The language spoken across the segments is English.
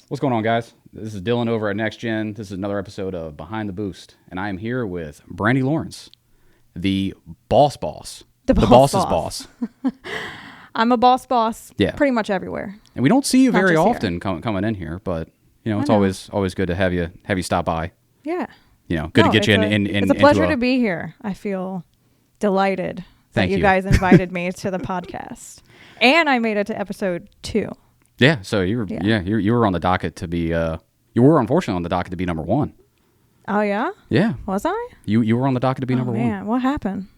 What's going on, guys? This is Dylan over at Next Gen. This is another episode of Behind the Boost, and I am here with Brandy Lorence, the boss. The boss's boss. I'm a boss. Yeah. Pretty much everywhere. And we don't see you Not very just often coming in here, but it's know. always good to have you stop by. Yeah. Good to get you in. It's a pleasure to be here. I feel delighted Thank that you you guys invited me to the podcast, and I made it to episode 2. Yeah. So you were on the docket to be. You were unfortunately on the docket to be number 1. Oh yeah. Yeah. Was I? You were on the docket to be number 1. Man, what happened?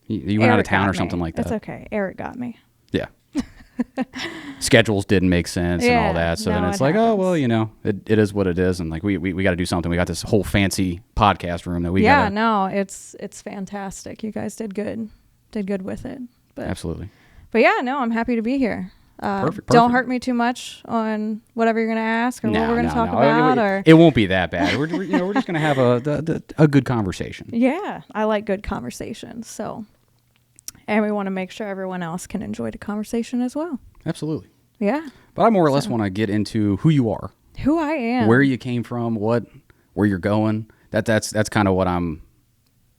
You went out of town or something like that. It's okay. Eric got me. Yeah. Schedules didn't make sense and all that. So then it's like, happens. oh, well, it is what it is. And like, we got to do something. We got this whole fancy podcast room that we got. Yeah, no, it's fantastic. You guys did good with it. But, absolutely. But yeah, no, I'm happy to be here. Perfect. Don't hurt me too much on whatever you're going to ask or what we're going to talk about. It won't be that bad. We're just going to have a good conversation. Yeah, I like good conversations. So, and we want to make sure everyone else can enjoy the conversation as well. Absolutely. Yeah. But I more or less want to get into who you are, who I am, where you came from, where you're going. That's kind of what I'm.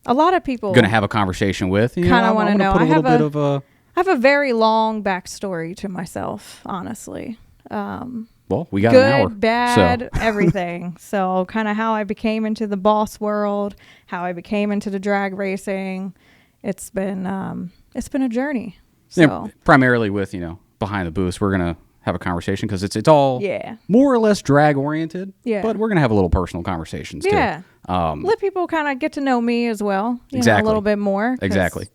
A lot of people going to have a conversation with. Kind of want to know. I have a very long backstory to myself, honestly. Well, we got good, an hour. Bad, everything. So kind of how I became into the boss world, how I became into the drag racing. It's been a journey. So yeah, primarily with Behind the Boost, we're gonna have a conversation because it's all more or less drag oriented. Yeah, but we're gonna have a little personal conversations too. Yeah. Let people kind of get to know me as well. Exactly. A little bit more. Exactly.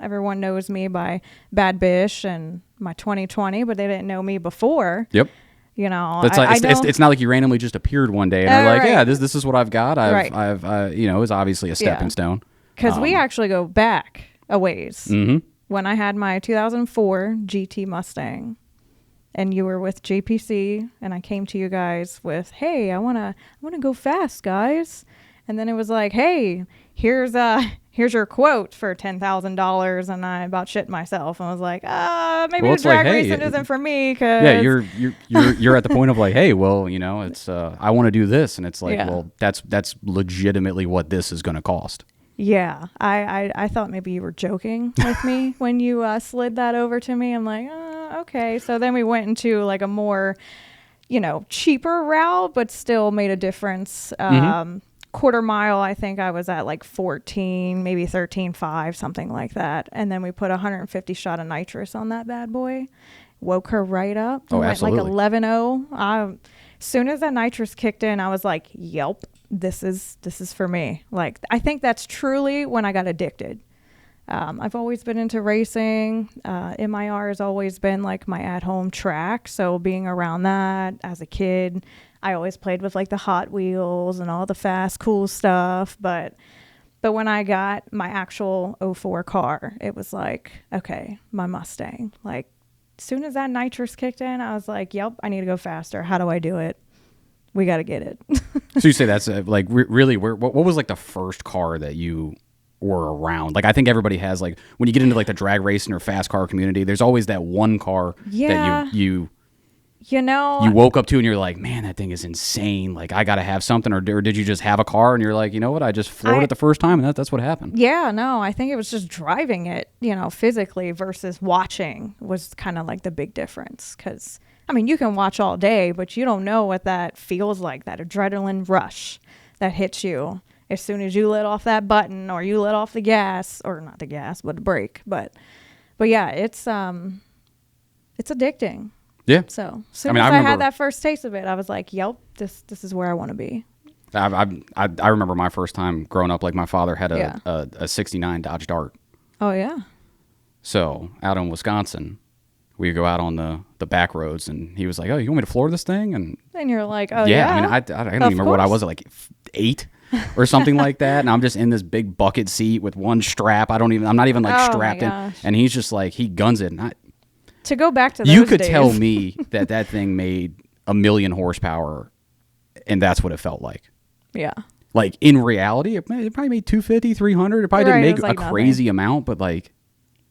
Everyone knows me by BadBish and my 2020, but they didn't know me before. Yep. It's not like you randomly just appeared one day and are like, yeah, this is what I've got. I've it was obviously a stepping stone. Because we actually go back a ways. Mm-hmm. When I had my 2004 GT Mustang, and you were with JPC, and I came to you guys with, hey, I wanna go fast, guys. And then it was like, hey, here's your quote for $10,000, and I about shit myself. And I was like, maybe the drag racing isn't for me. Cause yeah, you're at the point of like, hey, well, it's I want to do this, and it's like, well, that's legitimately what this is going to cost. Yeah, I thought maybe you were joking with me when you slid that over to me. I'm like, okay. So then we went into like a more, cheaper route, but still made a difference. Quarter mile, I think I was at like 14, maybe 13.5, something like that. And then we put 150 shot of nitrous on that bad boy. Woke her right up. Oh, went absolutely. Like 11.0. As soon as that nitrous kicked in, I was like, yelp, this is for me. Like, I think that's truly when I got addicted. I've always been into racing. MIR has always been like my at-home track. So being around that as a kid, I always played with like the Hot Wheels and all the fast, cool stuff. But when I got my actual 04 car, it was like, okay, my Mustang. Like, as soon as that nitrous kicked in, I was like, yep, I need to go faster. How do I do it? We got to get it. So you say that's like really, what was like the first car that you were around? Like, I think everybody has, like, when you get into like the drag racing or fast car community, there's always that one car that you woke up to and you're like, man, that thing is insane. Like, I got to have something. Or did you just have a car and you're like, you know what? I just floored it the first time and that's what happened. Yeah, no, I think it was just driving it, physically versus watching was kind of like the big difference. Because, I mean, you can watch all day, but you don't know what that feels like, that adrenaline rush that hits you as soon as you let off that button or you let off the gas, or not the gas, but the brake. But yeah, it's addicting. Yeah. So as soon as I had that first taste of it, I was like, yep, this is where I want to be. I remember my first time growing up, like my father had a 69 Dodge Dart. Oh, yeah. So out in Wisconsin, we go out on the back roads and he was like, oh, you want me to floor this thing? And you're like, oh, yeah. I mean, I don't even remember what I was, like 8 or something like that. And I'm just in this big bucket seat with one strap. I'm not even like strapped in. And he's just like, he guns it. And to go back to those you could days. tell me that thing made 1 million horsepower, and that's what it felt like. Yeah. Like, in reality, it probably made 250, 300. It probably didn't make like a crazy amount, but like...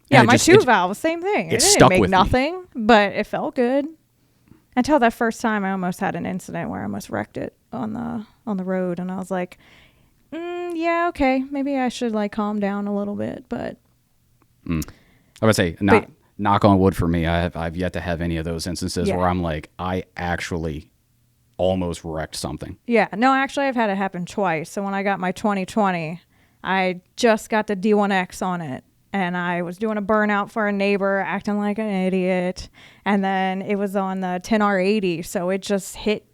Yeah, my 2 valve, same thing. It didn't make nothing, but it felt good. Until that first time, I almost had an incident where I almost wrecked it on the road, and I was like, yeah, okay, maybe I should like calm down a little bit. But I would say knock on wood for me. I've yet to have any of those instances where I'm like, I actually almost wrecked something. Yeah, no, actually, I've had it happen twice. So when I got my 2020, I just got the D1X on it. And I was doing a burnout for a neighbor, acting like an idiot. And then it was on the 10R80, so it just hit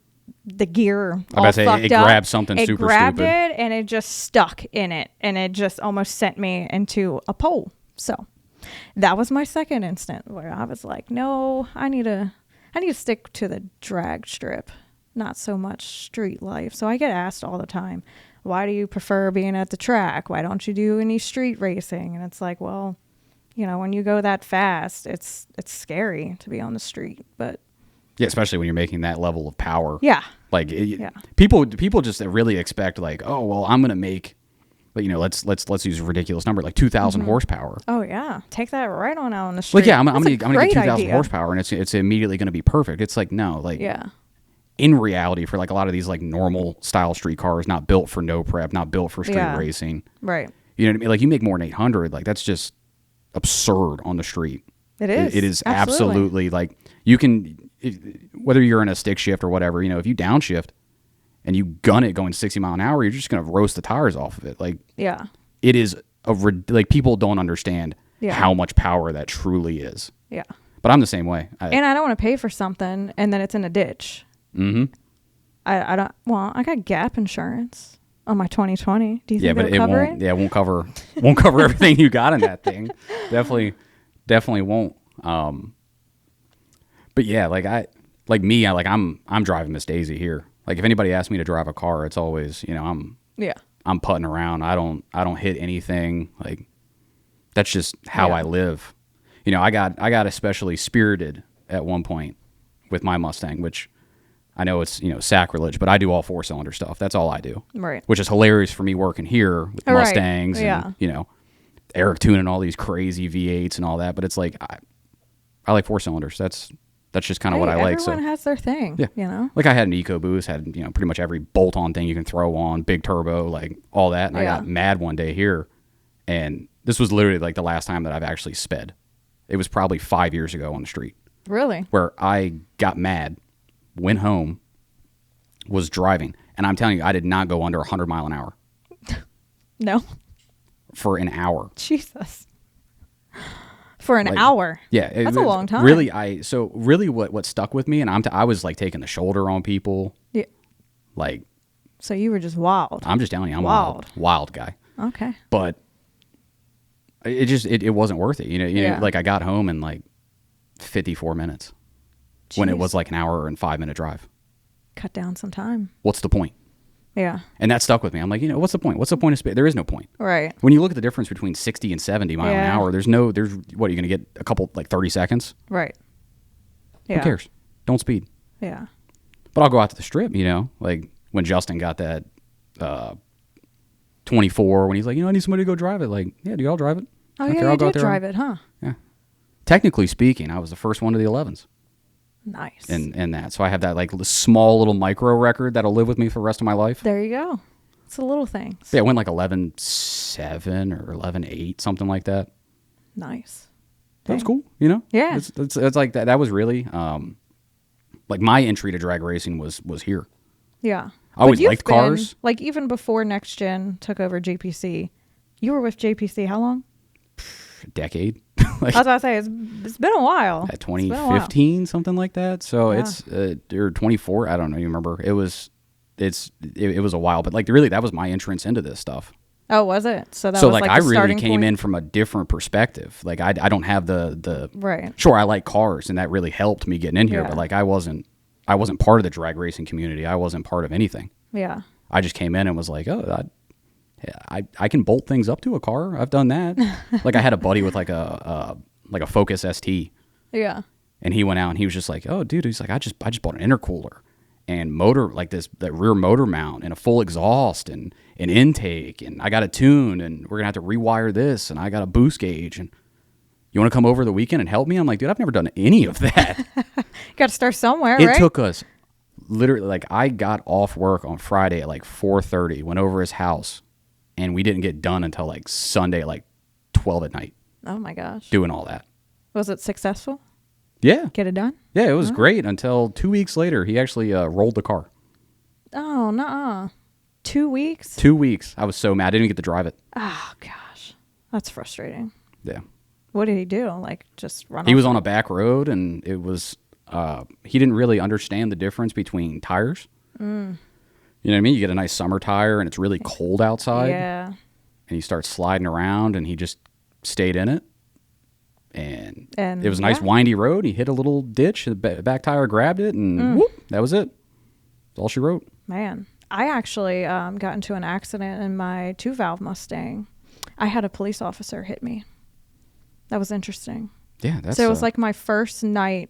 the gear all fucked up. It grabbed something super stupid. It grabbed it, and it just stuck in it. And it just almost sent me into a pole. So that was my second instant where I was like, no, I need to stick to the drag strip, not so much street life. So I get asked all the time, why do you prefer being at the track? Why don't you do any street racing? And it's like, well, you know, when you go that fast, it's scary to be on the street. But yeah, especially when you're making that level of power. Yeah. Like people just really expect like, oh, well, I'm going to make, you know, let's use a ridiculous number, like 2,000 horsepower. Oh yeah. Take that right on out on the street. Like, yeah, I'm going to get 2,000 horsepower and it's immediately going to be perfect. It's like, no, like, yeah. In reality, for like a lot of these like normal style street cars, not built for no prep, not built for street racing. Right. You know what I mean? Like you make more than 800. Like that's just absurd on the street. It is. It is absolutely like you can, whether you're in a stick shift or whatever, you know, if you downshift and you gun it going 60 mile an hour, you're just going to roast the tires off of it. Like, yeah, it is like people don't understand how much power that truly is. Yeah. But I'm the same way. And I don't want to pay for something and then it's in a ditch. Mm-hmm. I don't. Well, I got gap insurance on my 2020. Do you think but it'll cover it? Yeah, it won't cover. Won't cover everything you got in that thing. Definitely won't. But yeah, I'm driving Miss Daisy here. Like if anybody asks me to drive a car, it's always, you know, I'm putting around. I don't hit anything. Like that's just how I live. You know, I got especially spirited at one point with my Mustang, which I know it's, you know, sacrilege, but I do all 4-cylinder stuff. That's all I do. Right. Which is hilarious for me working here with Mustangs and, you know, Eric tuning all these crazy V8s and all that. But it's like, I like 4-cylinders. That's just kind of what I like. Everyone has their thing, you know? Like I had an EcoBoost, had, you know, pretty much every bolt-on thing you can throw on, big turbo, like all that. And I got mad one day here. And this was literally like the last time that I've actually sped. It was probably 5 years ago on the street. Really? Where I got mad, went home, was driving, and I'm telling you, I did not go under 100 mile an hour. No. For an hour. Jesus. For an hour. Yeah, that's a long time. Really, what stuck with me, and I was like taking the shoulder on people. Yeah. Like. So you were just wild. I'm just telling you, I'm wild guy. Okay. But it wasn't worth it. You know, like I got home in like 54 minutes. Jeez. When it was like an hour and 5-minute drive. Cut down some time. What's the point? Yeah. And that stuck with me. I'm like, you know, what's the point? What's the point of speed? There is no point. Right. When you look at the difference between 60 and 70 mile an hour, there's what, are you going to get a couple, like 30 seconds? Right. Yeah. Who cares? Don't speed. Yeah. But I'll go out to the strip, you know, like when Justin got that 24, when he's like, you know, I need somebody to go drive it. Like, yeah, do y'all drive it? Oh, yeah, you did drive it, huh? Yeah. Technically speaking, I was the first one to the 11s. Nice. And that. So I have that like small little micro record that'll live with me for the rest of my life. There you go. It's the little things. Yeah, it went like 11.7 or 11.8, something like that. Nice. That's cool, you know? Yeah. It's like that. That was really, like my entry to drag racing was here. Yeah. I always liked cars. Like even before Next Gen took over JPC, you were with JPC how long? A decade. Like, I was about to say, it's been a while. At 2015, something like that. So it's, or 24, I don't know, you remember. It was a while, but like really that was my entrance into this stuff. Oh, was it? So that was like I really came in from a different perspective. Like I don't have the right. Sure, I like cars and that really helped me getting in here, but like I wasn't part of the drag racing community. I wasn't part of anything. Yeah. I just came in and was like, oh, I can bolt things up to a car. I've done that. Like I had a buddy with like a Focus ST. Yeah. And he went out and he was just like, oh, dude, he's like, I just bought an intercooler and motor, like that rear motor mount and a full exhaust and an intake, and I got it tuned, and we're gonna have to rewire this, and I got a boost gauge, and you want to come over the weekend and help me? I'm like, dude, I've never done any of that. Got to start somewhere, It right? took us literally, like, I got off work on Friday at like 4:30, went over his house, and we didn't get done until like Sunday at like 12 at night. Oh my gosh. Doing all that. Was it successful? Yeah. Get it done? Yeah, it was great until 2 weeks later. He actually rolled the car. Oh, nuh-uh. 2 weeks? 2 weeks. I was so mad. I didn't even get to drive it. Oh, gosh. That's frustrating. Yeah. What did he do? Like, just run He off was on a back road, and it was, he didn't really understand the difference between tires. You know what I mean? You get a nice summer tire, and it's really cold outside. Yeah. And he starts sliding around, and he just stayed in it. And it was a nice windy road. He hit a little ditch. The back tire grabbed it, and whoop, that was it. That's all she wrote. Man, I actually got into an accident in my 2-valve Mustang. I had a police officer hit me. That was interesting. Yeah, that's so it was like my first night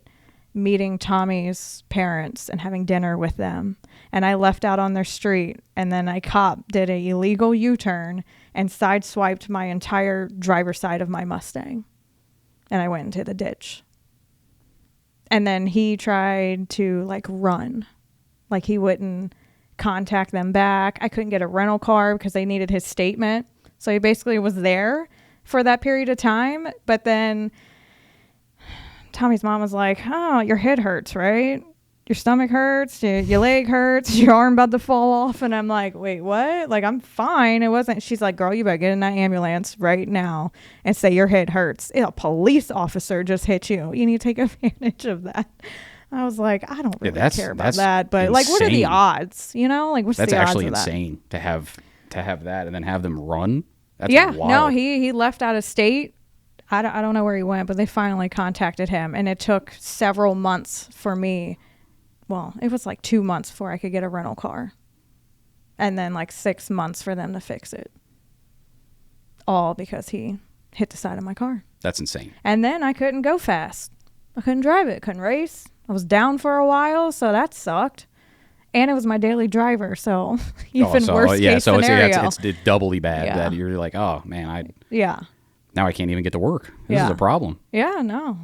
meeting Tommy's parents and having dinner with them. And I left out on their street, and then a cop did an illegal U-turn and sideswiped my entire driver's side of my Mustang. And I went into the ditch. And then he tried to like run. Like he wouldn't contact them back. I couldn't get a rental car because they needed his statement. So he basically was there for that period of time. But then Tommy's mom was like, oh, your head hurts, right? Your stomach hurts, your leg hurts, your arm about to fall off. And I'm like, wait, what? Like, I'm fine. It wasn't. She's like, girl, you better get in that ambulance right now and say your head hurts. A police officer just hit you. You need to take advantage of that. I was like, I don't really care about that. But insane. Like, what are the odds? You know, like, what's the odds of that? That's actually insane to have that and then have them run. That's wild. No, he left out of state. I don't know where he went, but they finally contacted him. And it took several months for me. Well, it was like 2 months before I could get a rental car. And then like 6 months for them to fix it. All because he hit the side of my car. That's insane. And then I couldn't go fast. I couldn't drive it. Couldn't race. I was down for a while, so that sucked. And it was my daily driver, so even worse case scenario. It's doubly bad that you're like, oh, man, now I can't even get to work. This is a problem. Yeah, no.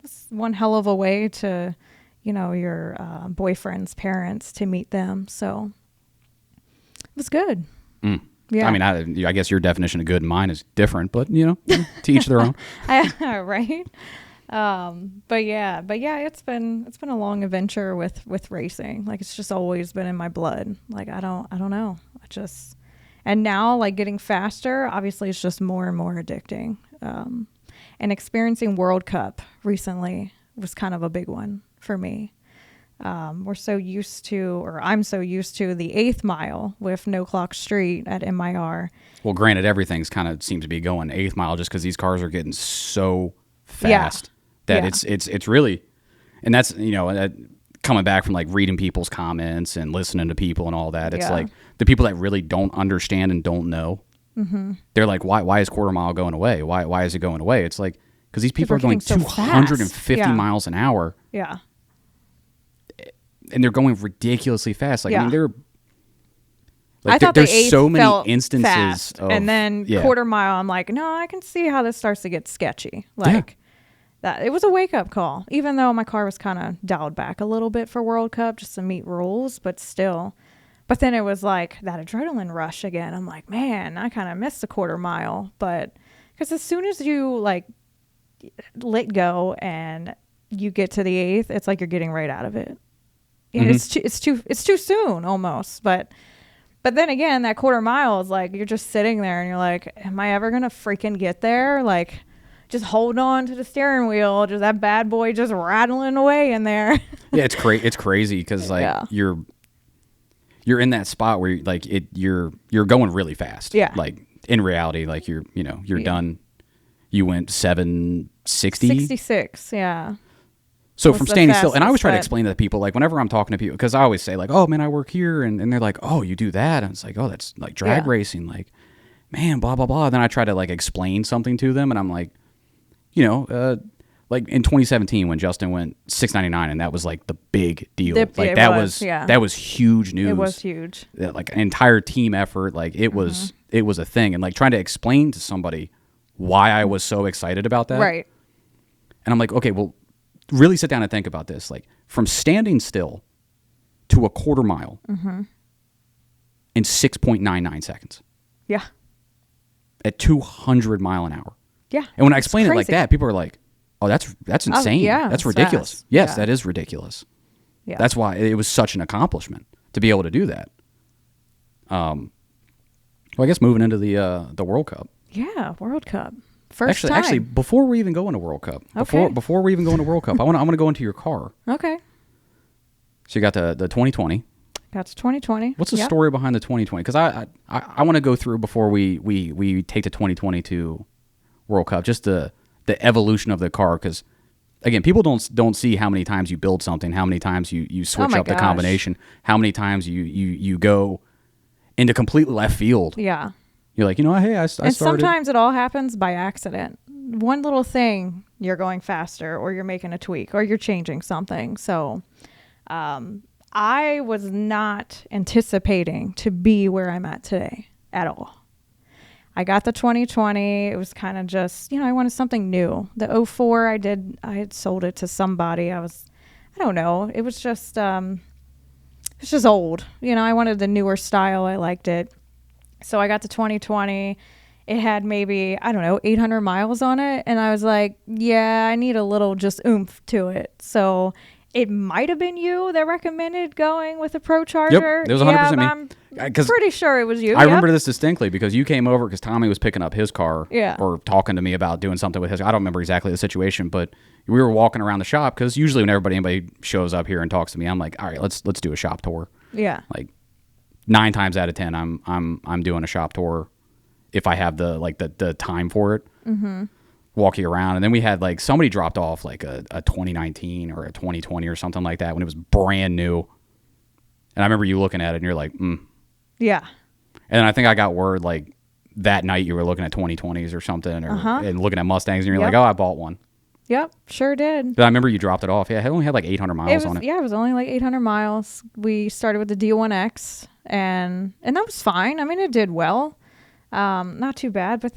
It's one hell of a way to... your boyfriend's parents to meet them. So it was good. Yeah. I mean, I guess your definition of good and mine is different, but to each their own. Right. But yeah, it's been a long adventure with racing. Like it's just always been in my blood. Like, I don't know. And now like getting faster, obviously it's just more and more addicting. And experiencing World Cup recently was kind of a big one for me. I'm so used to the 8th mile with No Clock Street at MIR. Well, granted, everything's kind of seems to be going 8th mile just because these cars are getting so fast that it's really, and that's, coming back from like reading people's comments and listening to people and all that. It's like the people that really don't understand and don't know, they're like, why is quarter mile going away? Why is it going away? It's like, because these people are going so 250 miles an hour. Yeah. And they're going ridiculously fast. Like, I mean, they're... Like, I thought there's so many instances fast, and then quarter mile, I'm like, no, I can see how this starts to get sketchy. Like, that it was a wake-up call, even though my car was kind of dialed back a little bit for World Cup just to meet rules, but still. But then it was like that adrenaline rush again. I'm like, man, I kind of missed the quarter mile. But because as soon as you, like, let go and you get to the 8th, it's like you're getting right out of it. And it's too soon almost. But then again, that quarter mile is like you're just sitting there and you're like, am I ever gonna freaking get there? Like, just hold on to the steering wheel, just that bad boy just rattling away in there. Yeah, it's crazy because like you're in that spot where you're going really fast. Yeah, like in reality, like you're done. You went 760? 66, yeah. So from standing still, and I always try to explain to people, like whenever I'm talking to people, because I always say like, oh man, I work here, and they're like, oh, you do that, and it's like, oh, that's like drag racing, like, man, blah blah blah. Then I try to like explain something to them, and I'm like, like in 2017 when Justin went 699, and that was like the big deal. That was huge news. It was huge. Like an entire team effort, like it was a thing, and like trying to explain to somebody why I was so excited about that. Right. And I'm like, okay, well, really sit down and think about this. Like from standing still to a quarter mile in 6.99 seconds. Yeah. At 200 mile an hour. Yeah. And when I explain it like that, people are like, oh, that's insane. Yeah, that's ridiculous. fast. Yes, Yeah. that is ridiculous. Yeah. That's why it was such an accomplishment to be able to do that. Well, I guess moving into the World Cup. Yeah, World Cup. First time. Actually, before we even go into World Cup, before we even go into World Cup, I'm gonna go into your car. Okay. So you got the 2020. Got to 2020. What's the story behind the 2020? Because I want to go through before we take the 2020 to World Cup, just the evolution of the car. Because again, people don't see how many times you build something, how many times you switch up the combination, how many times you go into completely left field. Yeah. You're like, hey, I started. And sometimes it all happens by accident. One little thing, you're going faster, or you're making a tweak, or you're changing something. So I was not anticipating to be where I'm at today at all. I got the 2020. It was kind of just, I wanted something new. The 04, I had sold it to somebody. I don't know. It was just, it's just old. I wanted the newer style. I liked it. So I got the 2020. It had maybe, 800 miles on it. And I was like, yeah, I need a little just oomph to it. So it might have been you that recommended going with a Pro Charger. Yep, it was 100% me. I'm pretty sure it was you. I remember this distinctly because you came over because Tommy was picking up his car or talking to me about doing something with his. I don't remember exactly the situation, but we were walking around the shop because usually when anybody shows up here and talks to me, I'm like, all right, let's do a shop tour. Yeah. Like 9 times out of 10, I'm doing a shop tour if I have the time for it. Mm-hmm. Walk you around, and then we had somebody dropped off a 2019 or a 2020 or something like that when it was brand new, and I remember you looking at it and you're like, yeah. And then I think I got word that night you were looking at 2020s or something, and looking at Mustangs, and you're like, oh, I bought one. Yep, sure did. But I remember you dropped it off. Yeah, it only had 800 miles on it. Yeah, it was only 800 miles. We started with the D1X, and that was fine. I mean, it did well, not too bad. But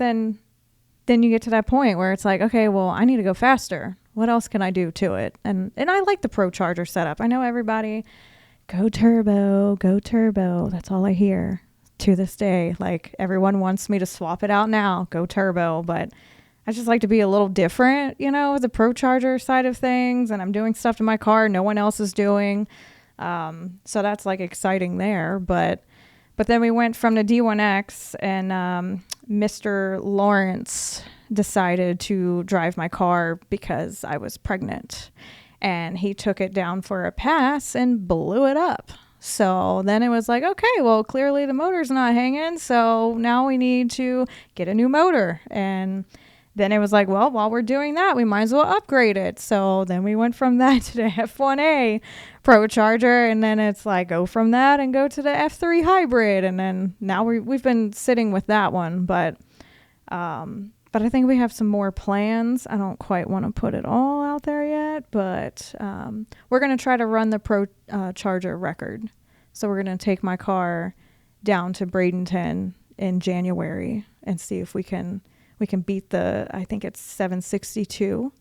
then you get to that point where it's like, okay, well, I need to go faster. What else can I do to it? And I like the Pro Charger setup. I know everybody, go turbo. That's all I hear to this day. Everyone wants me to swap it out now, go turbo. But I just like to be a little different, with the Pro Charger side of things. And I'm doing stuff to my car no one else is doing. So that's exciting there. But then we went from the D1X, and Mr. Lawrence decided to drive my car because I was pregnant. And he took it down for a pass and blew it up. So then it was like, okay, well, clearly the motor's not hanging. So now we need to get a new motor. And then it was like, well, while we're doing that, we might as well upgrade it. So then we went from that to the F1A Pro Charger, and then it's go from that and go to the F3 Hybrid, and then now we've been sitting with that one, but I think we have some more plans. I don't quite want to put it all out there yet, but we're going to try to run the Pro Charger record. So we're going to take my car down to Bradenton in January and see if we can beat I think it's 762.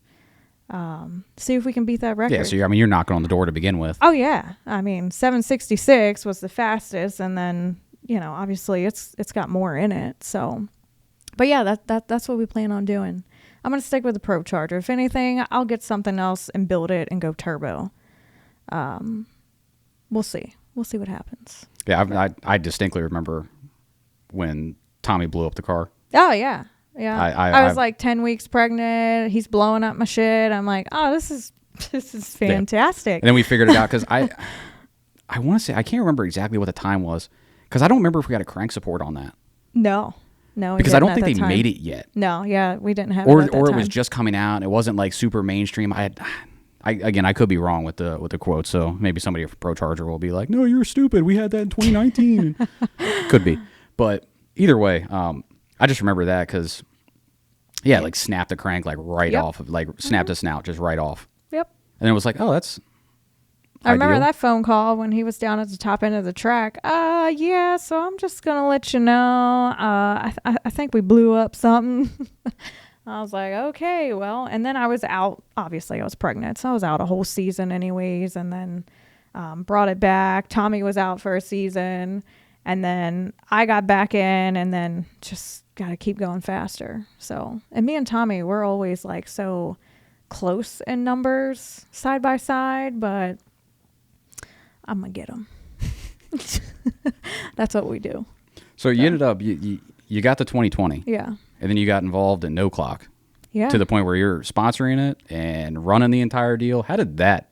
See if we can beat that record. Yeah, so you're knocking on the door to begin with. Oh yeah, 766 was the fastest, and then obviously it's got more in it. So, but yeah, that's what we plan on doing. I'm gonna stick with the Pro Charger. If anything, I'll get something else and build it and go turbo. We'll see what happens. Yeah, I distinctly remember when Tommy blew up the car. Oh yeah. Yeah, I was 10 weeks pregnant. He's blowing up my shit. I'm like, oh, this is fantastic. Yeah. And then we figured it out because I want to say, I can't remember exactly what the time was because I don't remember if we got a crank support on that. No. Because I don't think they made it yet. No, yeah, we didn't have it or at that it time. was just coming out. And it wasn't super mainstream. I could be wrong with the quote. So maybe somebody from Pro Charger will be like, no, you're stupid. We had that in 2019. Could be. But either way, I just remember that because, snap the crank right off of snap the snout just right off. Yep. And it was like, oh, that's I remember that phone call when he was down at the top end of the track. Yeah, so I'm just going to let you know. I think we blew up something. I was like, okay, well. And then I was out. Obviously, I was pregnant, so I was out a whole season anyways. And then brought it back. Tommy was out for a season. And then I got back in and then just got to keep going faster. So, and me and Tommy, we're always like so close in numbers side by side, but I'm going to get them. That's what we do. So you ended up, you got to 2020. Yeah. And then you got involved in No Clock. Yeah. To the point where you're sponsoring it and running the entire deal. How did that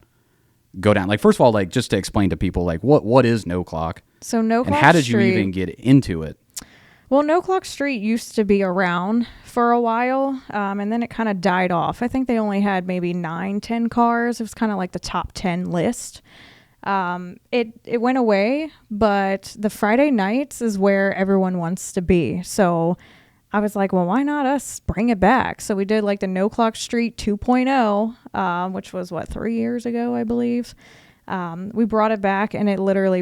go down? Like, first of all, like, just to explain to people, like, what is No Clock? So No Clock and how did Street, you even get into it? Well, No Clock Street used to be around for a while, and then it kind of died off. I think they only had maybe 9-10 cars. It was kind of like the top 10 list. It went away, but the Friday nights is where everyone wants to be. So I was like, well, why not us bring it back? So we did like the No Clock Street 2.0, which was 3 years ago, I believe. We brought it back and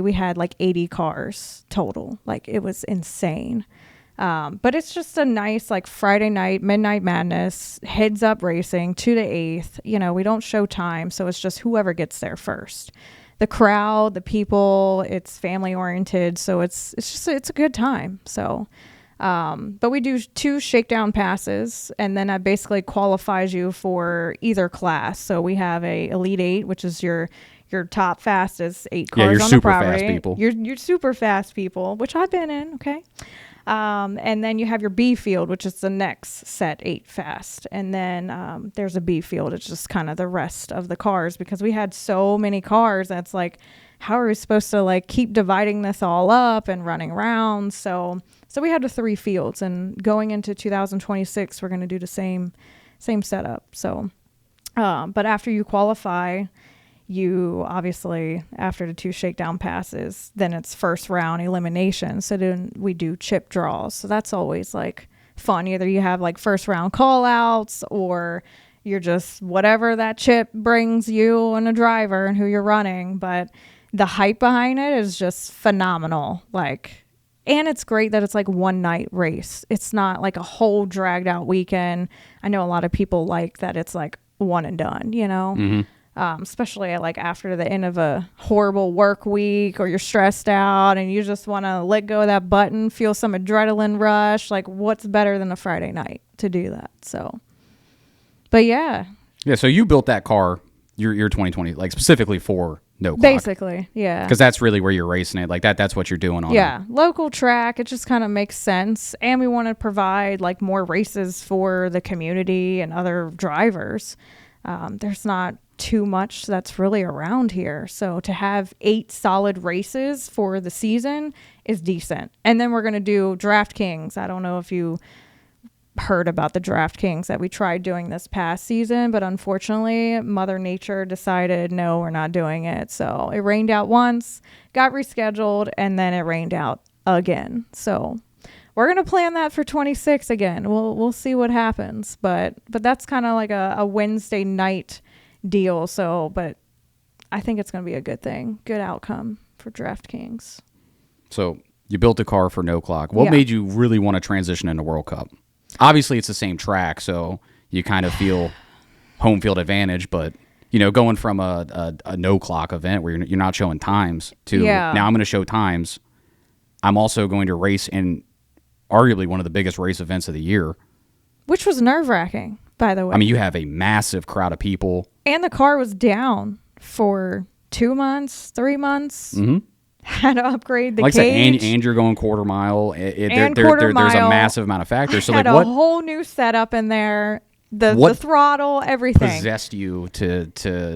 we had like 80 cars total. Like it was insane. But it's just a nice like Friday night, Midnight Madness, heads up racing 2 to 8th. You know, we don't show time. So it's just whoever gets there first. The crowd, the people, it's family oriented. So it's a good time. So, but we do 2 shakedown passes, and then that basically qualifies you for either class. So we have a Elite 8, which is your top fastest 8 cars on the property. Fast people. You're super fast people, which I've been in. Okay. And then you have your B field, which is the next set 8 fast. And then there's a B field. It's just kind of the rest of the cars, because we had so many cars. That's like, how are we supposed to like keep dividing this all up and running around? So we had the 3 fields, and going into 2026, we're going to do the same setup. So, but after you qualify, you obviously, after the 2 shakedown passes, then it's first round elimination. So then we do chip draws. So that's always like fun. Either you have like first round call outs, or you're just whatever that chip brings you and a driver and who you're running. But the hype behind it is just phenomenal. Like, and it's great that it's like one night race. It's not like a whole dragged out weekend. I know a lot of people like that it's like one and done, you know? Mm-hmm. Especially like after the end of a horrible work week, or you're stressed out and you just want to let go of that button, feel some adrenaline rush. Like, what's better than a Friday night to do that? So, but yeah. Yeah. So you built that car, your 2020, like specifically for No Clock. Basically. Yeah. Because that's really where you're racing it. Like that's what you're doing on it. Yeah. Local track. It just kind of makes sense. And we want to provide like more races for the community and other drivers. There's not too much that's really around here. So to have 8 solid races for the season is decent. And then we're going to do DraftKings. I don't know if you heard about the DraftKings that we tried doing this past season, but unfortunately Mother Nature decided, no, we're not doing it. So it rained out once, got rescheduled, and then it rained out again. So we're going to plan that for 26 again. We'll see what happens, but that's kind of like a Wednesday night deal. So, but I think it's going to be a good thing, good outcome for DraftKings. So you built a car for No Clock. What made you really want to transition into World Cup? Obviously it's the same track, so you kind of feel home field advantage, but you know, going from a No Clock event where you're not showing times to now I'm going to show times. I'm also going to race in arguably one of the biggest race events of the year, which was nerve-wracking, by the way. I mean, you have a massive crowd of people. And the car was down for 2 months, 3 months. Mm-hmm. Had to upgrade the cage. Like I said, and you're going quarter mile. There's a massive amount of factors. So had like, what a whole new setup in there. The throttle, everything. Possessed you to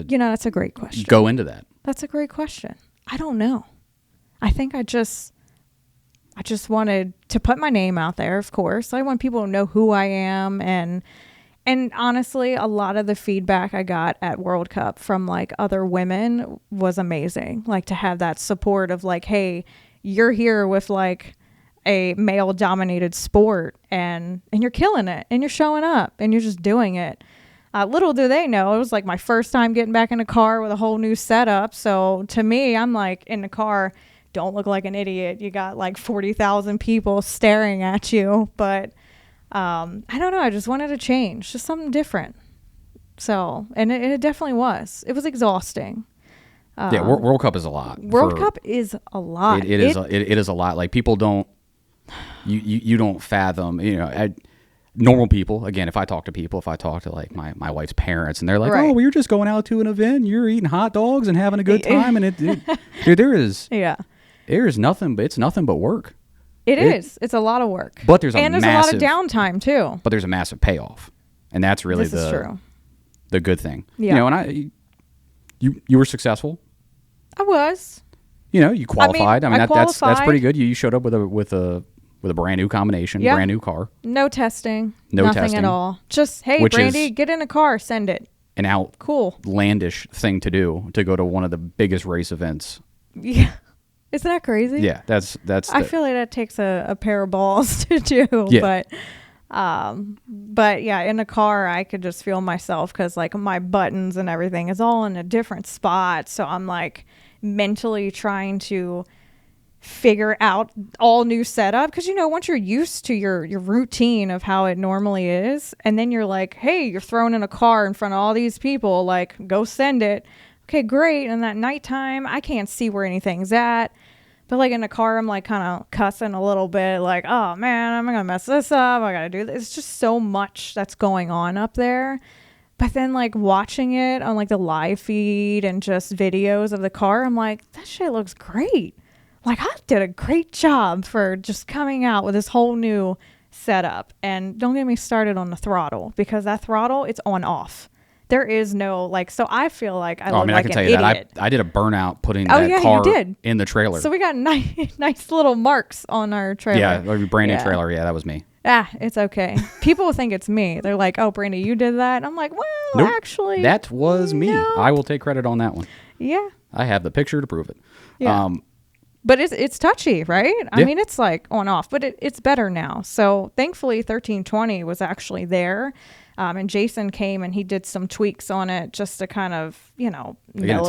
you know, that's a great question. Go into that. That's a great question. I don't know. I think I just wanted to put my name out there, of course. I want people to know who I am. And honestly, a lot of the feedback I got at World Cup from like other women was amazing. Like to have that support of like, hey, you're here with like a male dominated sport and you're killing it and you're showing up and you're just doing it. Little do they know, it was like my first time getting back in a car with a whole new setup. So to me, I'm like in the car, don't look like an idiot. You got like 40,000 people staring at you. But I don't know. I just wanted to change, just something different. So, and it definitely was. It was exhausting. Yeah, World Cup is a lot. World Cup is a lot. It is a lot. Like people don't, you don't fathom, normal people, again, if I talk to like my wife's parents and they're like, right. Oh, well, you're just going out to an event, you're eating hot dogs and having a good time. And dude, there is nothing, but it's nothing but work. It's a lot of work. But there's a lot of downtime too. But there's a massive payoff. And that's really the good thing. Yeah. And you were successful. I was. You qualified. I mean, qualified. That's pretty good. You showed up with a brand new combination, brand new car. No testing. Nothing at all. Just, hey, Brandy, get in a car, send it. An outlandish thing to do, to go to one of the biggest race events. Yeah. Isn't that crazy? Yeah, that's. I feel like that takes a pair of balls to do. Yeah. But yeah, in the car, I could just feel myself because like my buttons and everything is all in a different spot. So I'm like mentally trying to figure out all new setup because once you're used to your routine of how it normally is, and then you're like, hey, you're thrown in a car in front of all these people, like, go send it. Okay, great. And that nighttime, I can't see where anything's at, but like in the car, I'm like kind of cussing a little bit, like, oh man, I'm gonna mess this up, I gotta do this. It's just so much that's going on up there. But then like watching it on like the live feed and just videos of the car, I'm like, that shit looks great. Like, I did a great job for just coming out with this whole new setup. And don't get me started on the throttle, because that throttle, it's on off. There is no, like, so I feel like I look like an idiot. That I did a burnout putting that car in the trailer. So we got nice little marks on our trailer. Yeah, brand new trailer. Yeah, that was me. It's okay. People think it's me. They're like, oh, Brandy, you did that? And I'm like, well, nope, actually. That was me. No. I will take credit on that one. Yeah. I have the picture to prove it. Yeah. But it's touchy, right? I mean, it's like on off, but it's better now. So thankfully 1320 was actually there. And Jason came and he did some tweaks on it just to kind of, mellow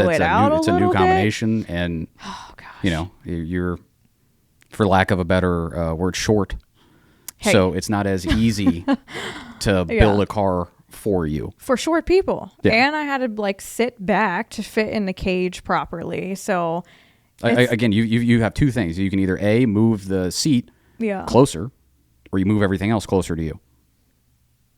it out a little bit. It's a new combination. And, you're, for lack of a better word, short. Hey. So it's not as easy to build a car for you. For short people. Yeah. And I had to like sit back to fit in the cage properly. So... Again, you have two things. You can either A, move the seat closer, or you move everything else closer to you.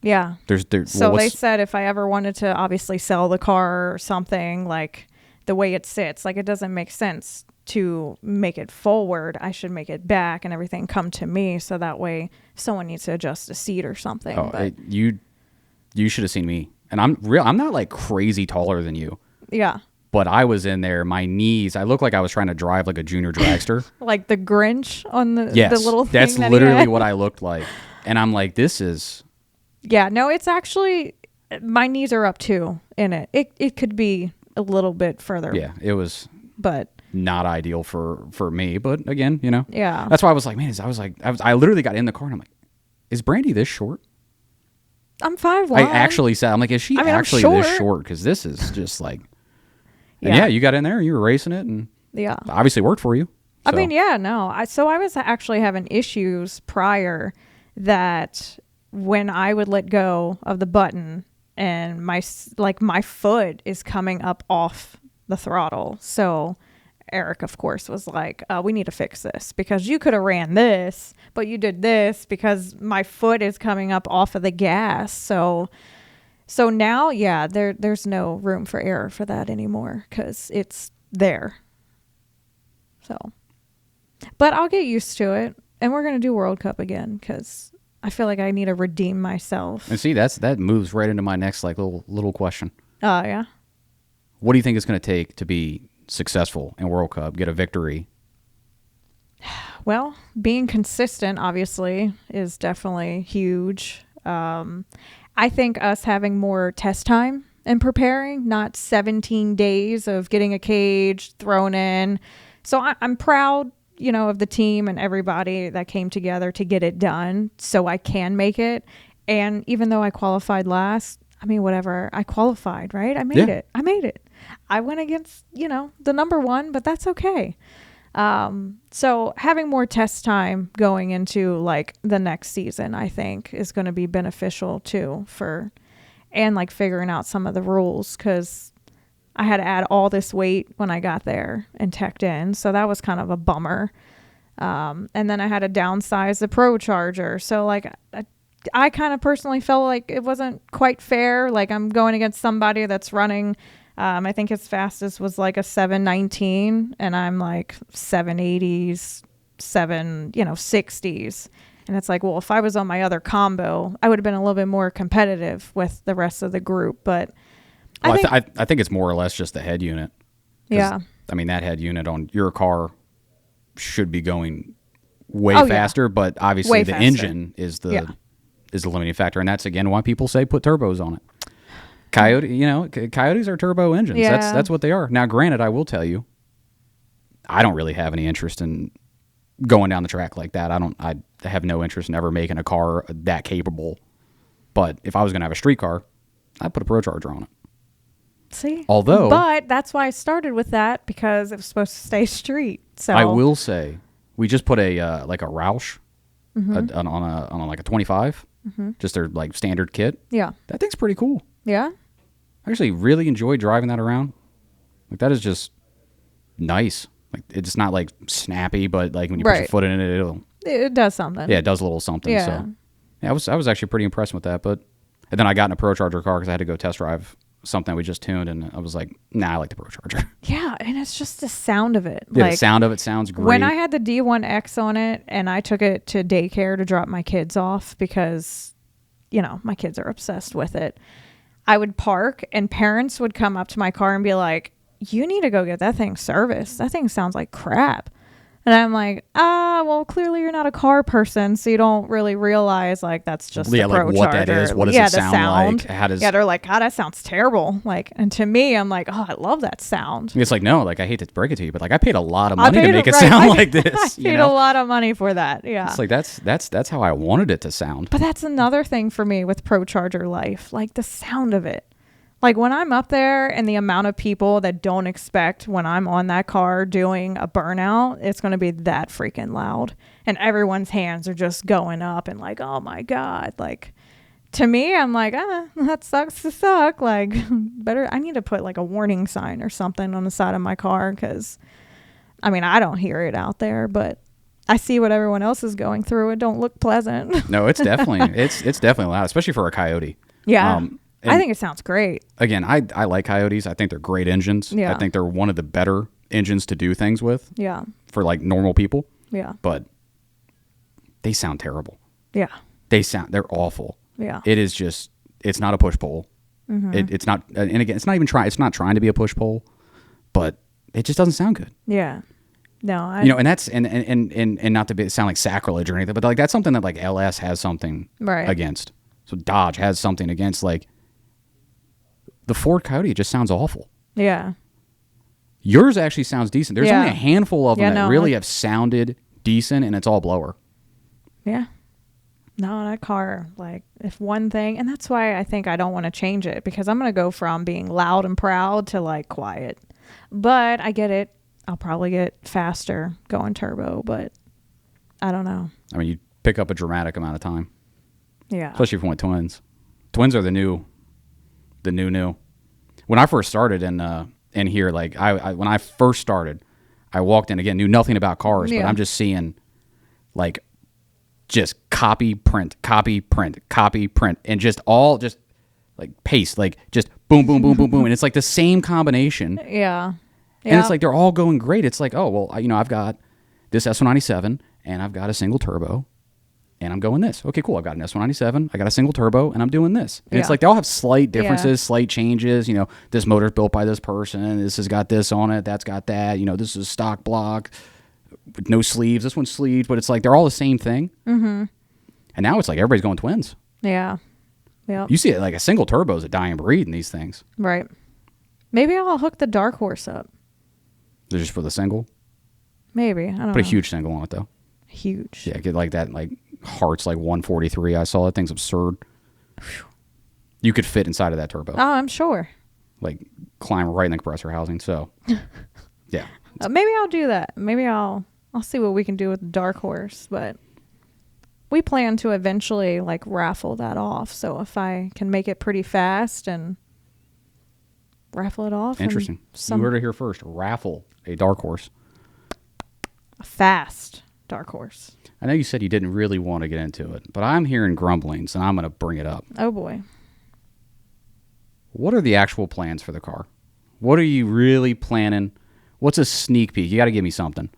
Yeah. They said if I ever wanted to obviously sell the car or something, like the way it sits, like it doesn't make sense to make it forward. I should make it back and everything come to me, so that way someone needs to adjust a seat or something. Oh, you should have seen me. And I'm not like crazy taller than you. Yeah. But I was in there, my knees, I looked like I was trying to drive like a junior dragster. Like the Grinch on the little thing. That's literally what I looked like. And I'm like, this is... Yeah, no, it's actually, my knees are up too in it. It could be a little bit further. Yeah, it was but not ideal for me. But again, Yeah. That's why I was like, man, I literally got in the car and I'm like, is Brandy this short? I'm 5'1". I actually said, I'm like, is she actually this short? Because this is just like... And you got in there, you were racing it, and obviously worked for you. I So. mean, so I was actually having issues prior that when I would let go of the button and my foot is coming up off the throttle. So Eric, of course, was like, we need to fix this because you could have ran this, but you did this because my foot is coming up off of the gas. So now, there's no room for error for that anymore because it's there. So, but I'll get used to it, and we're gonna do World Cup again because I feel like I need to redeem myself. And see, that moves right into my next like little question. Yeah. What do you think it's gonna take to be successful in World Cup, get a victory? Well, being consistent obviously is definitely huge. I think us having more test time and preparing, not 17 days of getting a cage thrown in. So I'm proud, of the team and everybody that came together to get it done so I can make it. And even though I qualified last, I mean, whatever. I qualified, right? I made it. I made it. I went against, the number one, but that's okay. So having more test time going into like the next season, I think is going to be beneficial too and like figuring out some of the rules, because I had to add all this weight when I got there and teched in. So that was kind of a bummer. And then I had to downsize the Pro Charger. So like I kind of personally felt like it wasn't quite fair. Like I'm going against somebody that's running, I think his fastest was like a 719 and I'm like 780s, 60s. And it's like, well, if I was on my other combo, I would have been a little bit more competitive with the rest of the group. But I think it's more or less just the head unit. Yeah. I mean, that head unit on your car should be going way faster, but obviously the engine is the limiting factor. And that's, again, why people say put turbos on it. Coyotes are turbo engines. Yeah. That's what they are. Now, granted, I will tell you, I don't really have any interest in going down the track like that. I have no interest in ever making a car that capable. But if I was going to have a street car, I'd put a Pro Charger on it. See? But that's why I started with that, because it was supposed to stay street. So I will say, we just put a like a Roush on like a 25, just their like standard kit. Yeah. That thing's pretty cool. Yeah. I actually really enjoy driving that around. Like, that is just nice. Like, it's not like snappy, but like when you put your foot in it, it does something. Yeah, it does a little something. Yeah. So yeah, I was actually pretty impressed with that. And then I got in a Pro Charger car because I had to go test drive something we just tuned, and I was like, nah, I like the Pro Charger. Yeah, and it's just the sound of it. Yeah, the sound of it sounds great. When I had the D1X on it and I took it to daycare to drop my kids off because, my kids are obsessed with it, I would park and parents would come up to my car and be like, you need to go get that thing serviced. That thing sounds like crap. And I'm like, well, clearly you're not a car person, so you don't really realize like that's just the Pro what Charger. That is. What does it sound like? They're like, that sounds terrible. Like, and to me, I'm like, I love that sound. It's like, no, like I hate to break it to you, but like I paid a lot of money to make it sound like this. I paid a lot of money for that. Yeah, it's like that's how I wanted it to sound. But that's another thing for me with Pro Charger life, like the sound of it. Like when I'm up there and the amount of people that don't expect when I'm on that car doing a burnout, it's going to be that freaking loud. And everyone's hands are just going up and like, oh my God. Like to me, I'm like, that sucks to suck. Like I need to put like a warning sign or something on the side of my car. Cause I mean, I don't hear it out there, but I see what everyone else is going through. It don't look pleasant. No, it's definitely, it's definitely loud, especially for a Coyote. Yeah. I think it sounds great. Again, I like Coyotes. I think they're great engines. Yeah. I think they're one of the better engines to do things with. Yeah. For like normal people. Yeah. But they sound terrible. Yeah. They're awful. Yeah. It is just, it's not a push pull. Mm-hmm. It's not, and again, it's not trying to be a push pull, but it just doesn't sound good. Yeah. No, and that's and not to sound like sacrilege or anything, but like that's something that like LS has something against. So Dodge has something against. Like the Ford Coyote just sounds awful. Yeah. Yours actually sounds decent. There's only a handful of them that really have sounded decent, and it's all blower. Yeah. No, that car, like, if one thing, and that's why I think I don't want to change it, because I'm going to go from being loud and proud to like quiet. But I get it. I'll probably get faster going turbo, but I don't know. I mean, you pick up a dramatic amount of time. Yeah. Especially if you want twins. Twins are the new. When I first started in here, like when I first started, I walked in, again, knew nothing about cars, but I'm just seeing like just copy, print, and just like paste, like just boom, boom, boom, boom, boom. And it's like the same combination. Yeah. And it's like they're all going great. It's like, oh, well, I've got this S197 and I've got a single turbo. And I'm going this. Okay, cool. I've got an S197. I got a single turbo, and I'm doing this. And it's like they all have slight differences, slight changes. This motor's built by this person. This has got this on it. That's got that. This is stock block with no sleeves. This one's sleeved, but it's like they're all the same thing. Mm-hmm. And now it's like everybody's going twins. Yeah. Yeah. You see it like a single turbo is a dying breed in these things. Right. Maybe I'll hook the Dark Horse up. They're just for the single? Maybe. I don't know. Put a huge single on it, though. Huge. Yeah, get like that, like Hearts like 143. I saw that thing's absurd. You could fit inside of that turbo. Oh, I'm sure. Like climb right in the compressor housing. So, yeah. Maybe I'll do that. Maybe I'll see what we can do with the Dark Horse, but we plan to eventually like raffle that off. So if I can make it pretty fast and raffle it off. Interesting. You heard it here first. Raffle a Dark Horse. A fast Dark Horse. I know you said you didn't really want to get into it, but I'm hearing grumblings, and I'm going to bring it up. Oh, boy. What are the actual plans for the car? What are you really planning? What's a sneak peek? You got to give me something.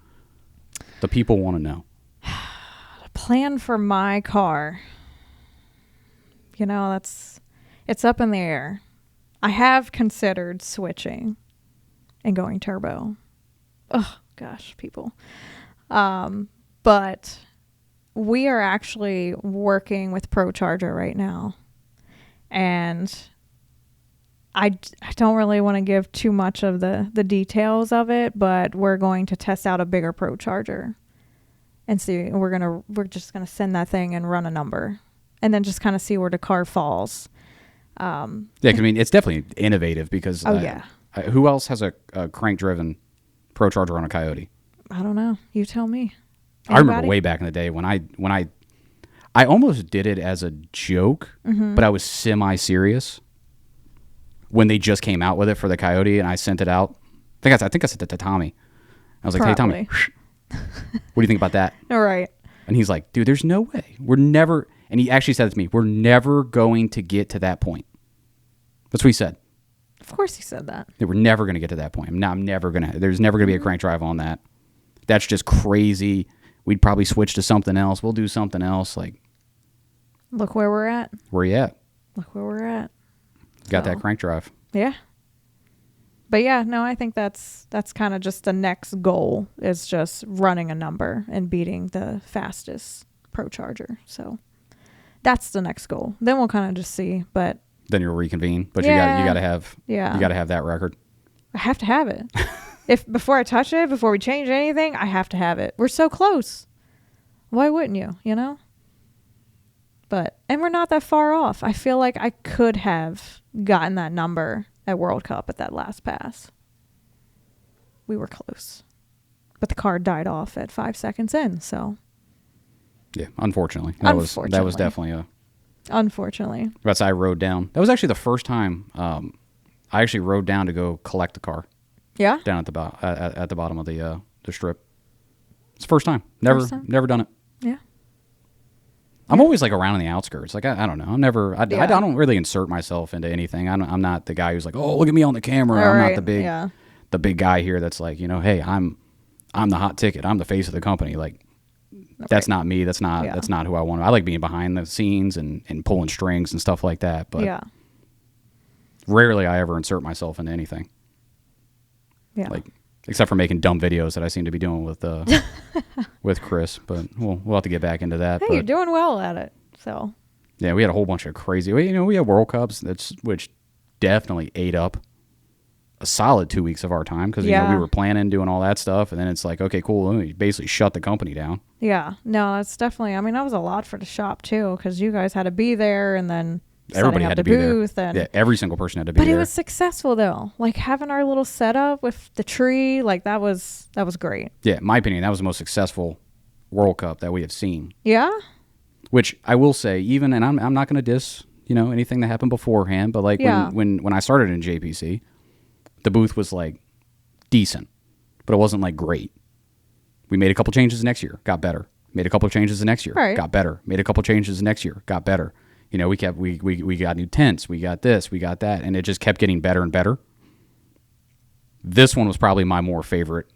The people want to know. The plan for my car. You know, it's up in the air. I have considered switching and going turbo. Oh, gosh, people. But we are actually working with ProCharger right now. And I don't really want to give too much of the details of it, but we're going to test out a bigger ProCharger and see. We're just gonna send that thing and run a number, and then just kind of see where the car falls. Yeah, 'cause, I mean, it's definitely innovative because who else has a crank-driven ProCharger on a Coyote? I don't know. You tell me. Anybody? I remember way back in the day when I almost did it as a joke, but I was semi-serious when they just came out with it for the Coyote, and I sent it out. I think I sent it to Tommy. I was like, Probably. "Hey, Tommy, what do you think about that?" All right. And he's like, "Dude, there's no way. We're never." And he actually said it to me, "We're never going to get to that point." That's what he said. Of course he said that. We're never going to get to that point. I'm never going to. There's never going to be a crank drive on that. That's just crazy. We'd probably switch to something else. We'll do something else. Like, look where we're at. Where you at? Look where we're at. Got that crank drive. Yeah. But yeah, no, I think that's kind of just the next goal is just running a number and beating the fastest ProCharger. So that's the next goal. Then we'll kind of just see. But then you'll reconvene. But yeah, you got to have that record. I have to have it. Before I touch it, before we change anything, I have to have it. We're so close. Why wouldn't you? You know. And we're not that far off. I feel like I could have gotten that number at World Cup at that last pass. We were close. But the car died off at 5 seconds in, so. Yeah, unfortunately. That was definitely a. Unfortunately. That's I rode down. That was actually the first time I actually rode down to go collect the car. Yeah? Down at the bottom of the strip. It's the first time. Never done it. Yeah. I'm always like around in the outskirts. Like I don't know. I don't really insert myself into anything. I'm not the guy who's like, oh, look at me on the camera. I'm not the big guy here that's like, hey, I'm the hot ticket. I'm the face of the company. Like that's not me. That's not who I want. I like being behind the scenes and pulling strings and stuff like that. But rarely I ever insert myself into anything. Yeah. Like except for making dumb videos that I seem to be doing with with Chris, but we'll have to get back into that. Hey, you're doing well at it. So yeah, we had a whole bunch of crazy. We had World Cups which definitely ate up a solid 2 weeks of our time because we were planning, doing all that stuff, and then it's like, okay, cool, we basically shut the company down. Yeah, no, it's definitely. I mean, that was a lot for the shop too because you guys had to be there, and then everybody had to be there. Yeah, every single person had to be there. But it was successful though. Like having our little setup with the tree, like that was great. Yeah, in my opinion, that was the most successful World Cup that we have seen. Yeah. Which I will say, even, and I'm not going to diss, anything that happened beforehand, but like when I started in JPC, the booth was like decent, but it wasn't like great. We made a couple changes the next year, got better. Made a couple changes the next year, got better. Made a couple changes the next year, got better. We got new tents, we got this, we got that, and it just kept getting better and better. This one was probably my more favorite,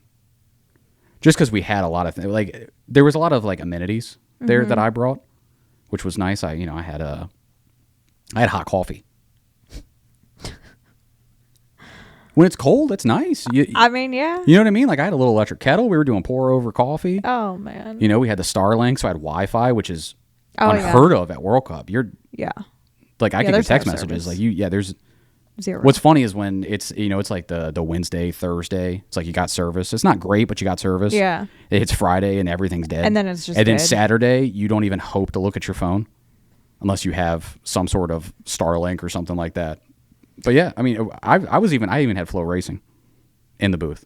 just because we had a lot of like there was a lot of like amenities there that I brought, which was nice. I had hot coffee. When it's cold, it's nice. I mean, yeah. You know what I mean? Like I had a little electric kettle. We were doing pour over coffee. Oh man. We had the Starlink, so I had Wi-Fi, which is unheard of at World Cup. Like I can get text messages like there's zero. What's funny is when it's it's like the Wednesday, Thursday, it's like you got service. It's not great, but you got service. Yeah. It's Friday and everything's dead. And then it's just then dead. Saturday, you don't even hope to look at your phone. unless you have some sort of Starlink or something like that. But yeah, I mean, I even had Flow Racing in the booth.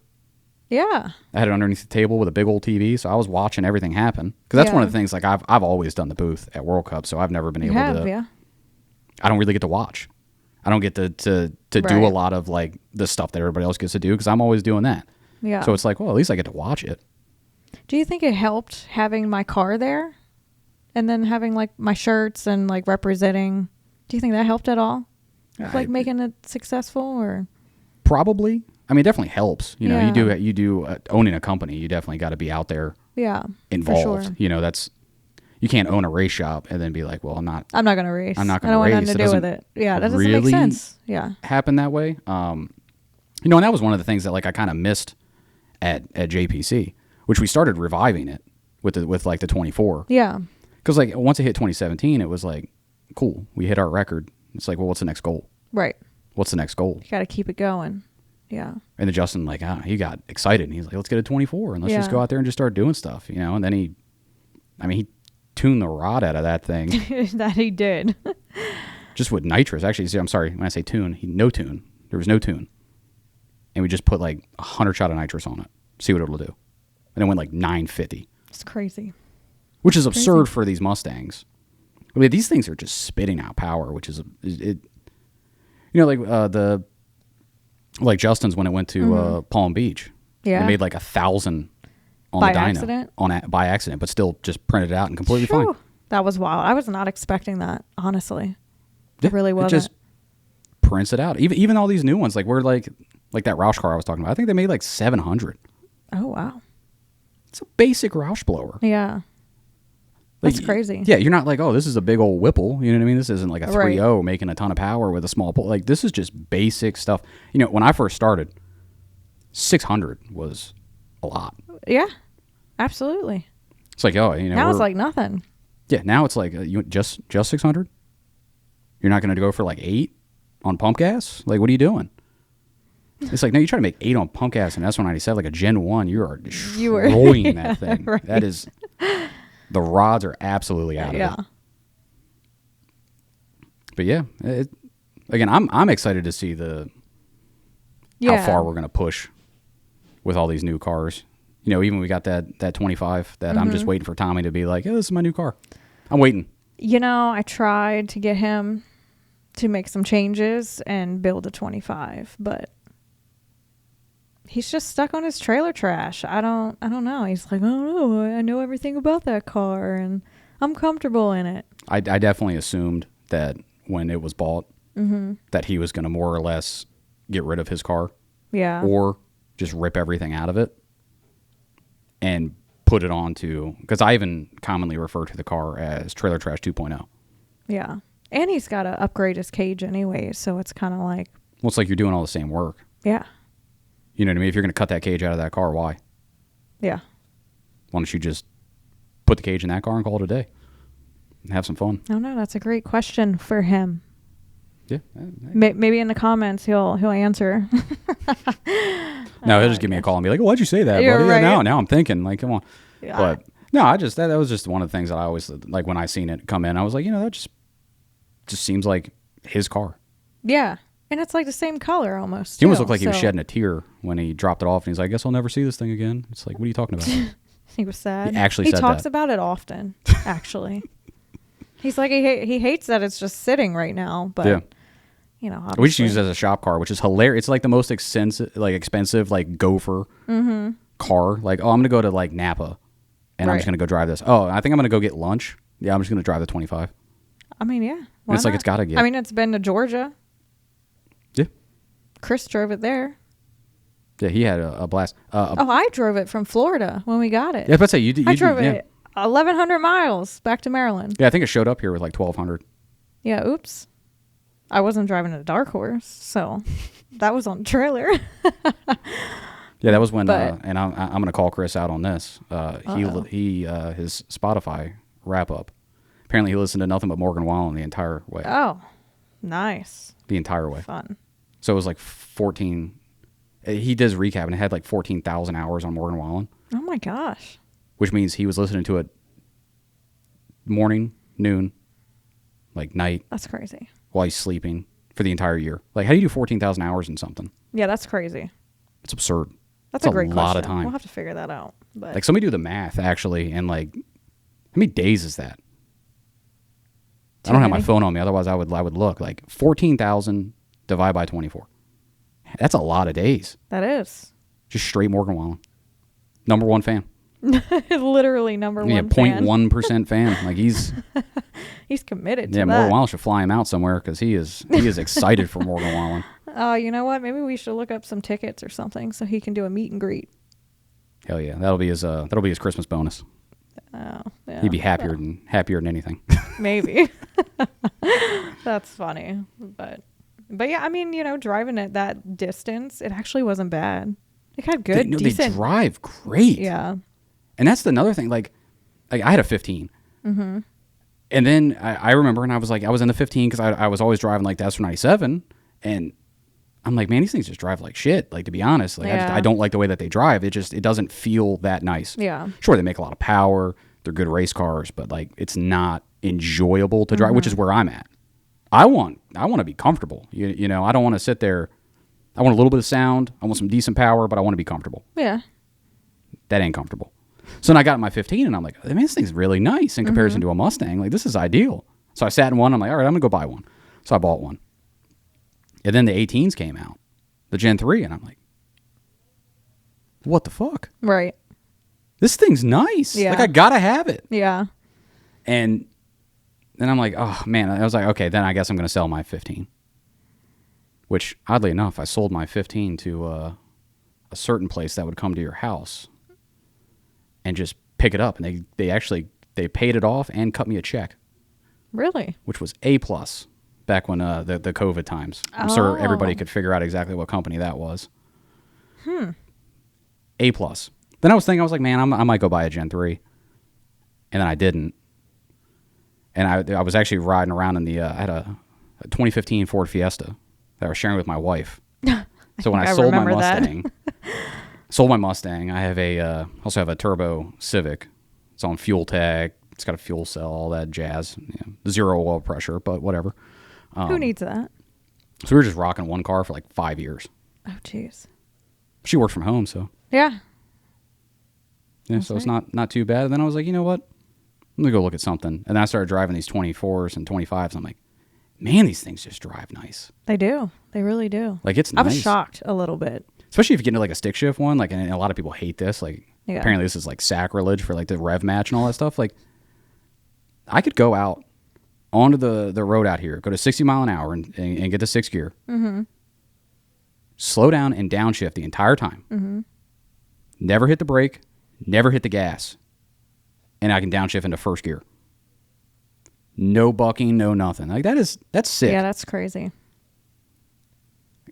Yeah. I had it underneath the table with a big old TV, so I was watching everything happen. Because that's one of the things, like, I've always done the booth at World Cup, so I've never been able to. Yeah. I don't really get to watch. I don't get to do a lot of, like, the stuff that everybody else gets to do, because I'm always doing that. Yeah. So it's like, well, at least I get to watch it. Do you think it helped having my car there? And then having, like, my shirts and, like, representing. Do you think that helped at all? Like, making it successful, or? Probably. I mean, it definitely helps. You know, you do owning a company, you definitely got to be out there. Yeah. Involved. For sure. You know, you can't own a race shop and then be like, well, I'm not going to race. I'm not going to race. I don't want nothing to do with it. Yeah, that doesn't really make sense. Yeah. Happen that way. You know, and that was one of the things that, like, I kind of missed at JPC, which we started reviving it with like the 24. Yeah. Because, like, once it hit 2017, it was like, cool, we hit our record. It's like, well, what's the next goal? Right. What's the next goal? You got to keep it going. Yeah. And then Justin, like, he got excited, and he's like, let's get a 24, and let's just go out there and just start doing stuff, you know? And then he tuned the rod out of that thing. That he did. Just with nitrous. Actually, see, I'm sorry, when I say tune, no tune. There was no tune. And we just put, like, 100 shot of nitrous on it. See what it'll do. And it went, like, 950. It's crazy. Which is absurd for these Mustangs. I mean, these things are just spitting out power, which is, you know, like Justin's when it went to Palm Beach. Yeah. It made like 1,000 on by the dyno. Accident? By accident, but still just printed it out and completely fine. That was wild. I was not expecting that, honestly. It really wasn't. It just prints it out. Even all these new ones, like we're like that Roush car I was talking about. I think they made like 700. Oh, wow. It's a basic Roush blower. Yeah. Like, that's crazy. Yeah, you're not like, oh, this is a big old Whipple. You know what I mean? This isn't like a 3.0 making a ton of power with a small pole. Like, this is just basic stuff. You know, when I first started, 600 was a lot. Yeah, absolutely. It's like, oh, you know. Now it's like nothing. Yeah, now it's like, you just 600? You're not going to go for like 8 on pump gas? Like, what are you doing? It's like, no, you try to make 8 on pump gas and S197, like a Gen 1, you are destroying that thing. Right. That is... The rods are absolutely out of it. But yeah, again, I'm excited to see how far we're going to push with all these new cars. You know, even we got that 25 that I'm just waiting for Tommy to be like, oh, this is my new car. I'm waiting. You know, I tried to get him to make some changes and build a 25, but he's just stuck on his trailer trash. I don't know. He's like, oh, I know everything about that car and I'm comfortable in it. I definitely assumed that when it was bought, that he was going to more or less get rid of his car. Yeah. Or just rip everything out of it and put it onto, because I even commonly refer to the car as trailer trash 2.0. Yeah. And he's got to upgrade his cage anyway, so it's kind of like. Well, it's like you're doing all the same work. Yeah. You know what I mean? If you're going to cut that cage out of that car, why? Yeah. Why don't you just put the cage in that car and call it a day and have some fun? I don't know. That's a great question for him. Yeah. Maybe in the comments he'll answer. No, he'll just give me a call and be like, oh, why'd you say that, buddy? Right. Now I'm thinking, like, come on. Yeah. But no, that was just one of the things that I always, like, when I seen it come in, I was like, you know, that just seems like his car. Yeah. And it's like the same color almost. He almost looked like he was shedding a tear when he dropped it off, and he's like, I guess I'll never see this thing again. It's like, what are you talking about? He was sad. He actually said that. He talks about it often, actually. He's like, he hates that it's just sitting right now, but, you know, obviously. We just use it as a shop car, which is hilarious. It's like the most expensive, like gopher car. Like, oh, I'm going to go to, like, Napa, and I'm just going to go drive this. Oh, I think I'm going to go get lunch. Yeah, I'm just going to drive the 25. I mean, yeah. It's like it's got to get. I mean, it's been to Georgia. Yeah. Chris drove it there. Yeah, he had a blast. I drove it from Florida when we got it. Yeah, but say you did. I drove it 1,100 miles back to Maryland. Yeah, I think it showed up here with like 1,200. Yeah, oops. I wasn't driving a Dark Horse, so that was on the trailer. Yeah, that was when, and I'm going to call Chris out on this. He his Spotify wrap up. Apparently, he listened to nothing but Morgan Wallen the entire way. Oh, nice. The entire way. Fun. So it was like 14. He does recap, and it had like 14,000 hours on Morgan Wallen. Oh my gosh. Which means he was listening to it morning, noon, like night. That's crazy. While he's sleeping for the entire year. Like, how do you do 14,000 hours in something? Yeah, that's crazy. It's absurd. That's a great lot question. of time. We'll have to figure that out. But like, somebody do the math, actually, and, like, how many days is that? I don't have my phone on me. Otherwise, I would look. Like, 14,000 divided by 24. That's a lot of days. That is. Just straight Morgan Wallen. Number one fan. Literally number one 0.1% fan. Like, he's committed to that. Morgan Wallen should fly him out somewhere because he is excited for Morgan Wallen. Oh, you know what? Maybe we should look up some tickets or something so he can do a meet and greet. Hell yeah. That'll be his Christmas bonus. Oh, yeah. He'd be happier than anything. Maybe. That's funny. But yeah, I mean, driving at that distance, it actually wasn't bad. It had good, decent. They drive great. Yeah. And that's another thing. Like I had a 15. Mm-hmm. And then I remember, and I was in the 15 because I was always driving like the S97. And I'm like, man, these things just drive like shit. Like, to be honest, like I don't like the way that they drive. It doesn't feel that nice. Yeah. Sure, they make a lot of power. They're good race cars, but like it's not enjoyable to drive, which is where I'm at. I want to be comfortable. You know, I don't want to sit there. I want a little bit of sound. I want some decent power, but I want to be comfortable. Yeah. That ain't comfortable. So then I got in my 15, and I'm like, I mean, this thing's really nice in comparison to a Mustang. Like, this is ideal. So I sat in one. I'm like, all right, I'm going to go buy one. So I bought one. And then the 18s came out, the Gen 3, and I'm like, what the fuck? Right. This thing's nice. Yeah. Like, I got to have it. Yeah. And then I'm like, oh, man. I was like, okay, then I guess I'm going to sell my 15. Which, oddly enough, I sold my 15 to a certain place that would come to your house and just pick it up. And they paid it off and cut me a check. Really? Which was A+ back when the COVID times. I'm sure everybody could figure out exactly what company that was. A+. Then I was like, man, I might go buy a Gen 3. And then I didn't. And I was actually riding around in I had a 2015 Ford Fiesta that I was sharing with my wife. So when I sold my Mustang, I also have a turbo Civic. It's on fuel tag. It's got a fuel cell, all that jazz. Zero oil pressure, but whatever. Who needs that? So we were just rocking one car for like 5 years. Oh, jeez. She worked from home, so. Yeah. Yeah, so it's not too bad. And then I was like, you know what? I'm going to go look at something. And then I started driving these 24s and 25s. And I'm like, man, these things just drive nice. They do. They really do. Like, it's nice. I was shocked a little bit. Especially if you get into like a stick shift one. Like, and a lot of people hate this. Like, apparently this is like sacrilege for like the rev match and all that stuff. Like, I could go out onto the road out here, go to 60 mile an hour and get the 6th gear. Mm-hmm. Slow down and downshift the entire time. Mm-hmm. Never hit the brake. Never hit the gas. And I can downshift into 1st gear. No bucking, no nothing. Like, that's sick. Yeah, that's crazy.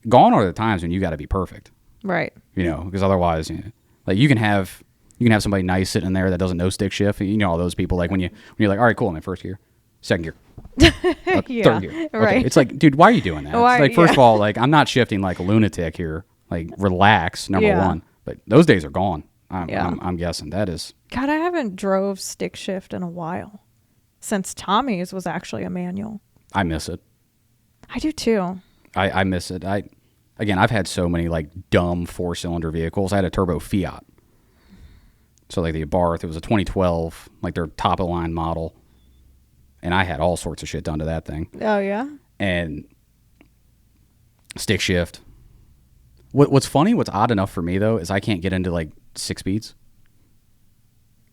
Gone are the times when you got to be perfect. Right. Because otherwise, like you can have somebody nice sitting in there that doesn't know stick shift. All those people, like when you're like, all right, cool, I'm in 1st gear, 2nd gear, 3rd gear. Okay. Right. It's like, dude, why are you doing that? It's like, first of all, like, I'm not shifting like a lunatic here. Like, relax, number one. But those days are gone. I'm guessing that is. God, I haven't drove stick shift in a while. Since Tommy's was actually a manual. I miss it. I do too. I miss it. I've had so many like dumb 4-cylinder vehicles. I had a turbo Fiat. So like the Abarth, it was a 2012, like their top of the line model. And I had all sorts of shit done to that thing. Oh yeah. And stick shift. What's funny, what's odd enough for me though, is I can't get into like 6 speeds.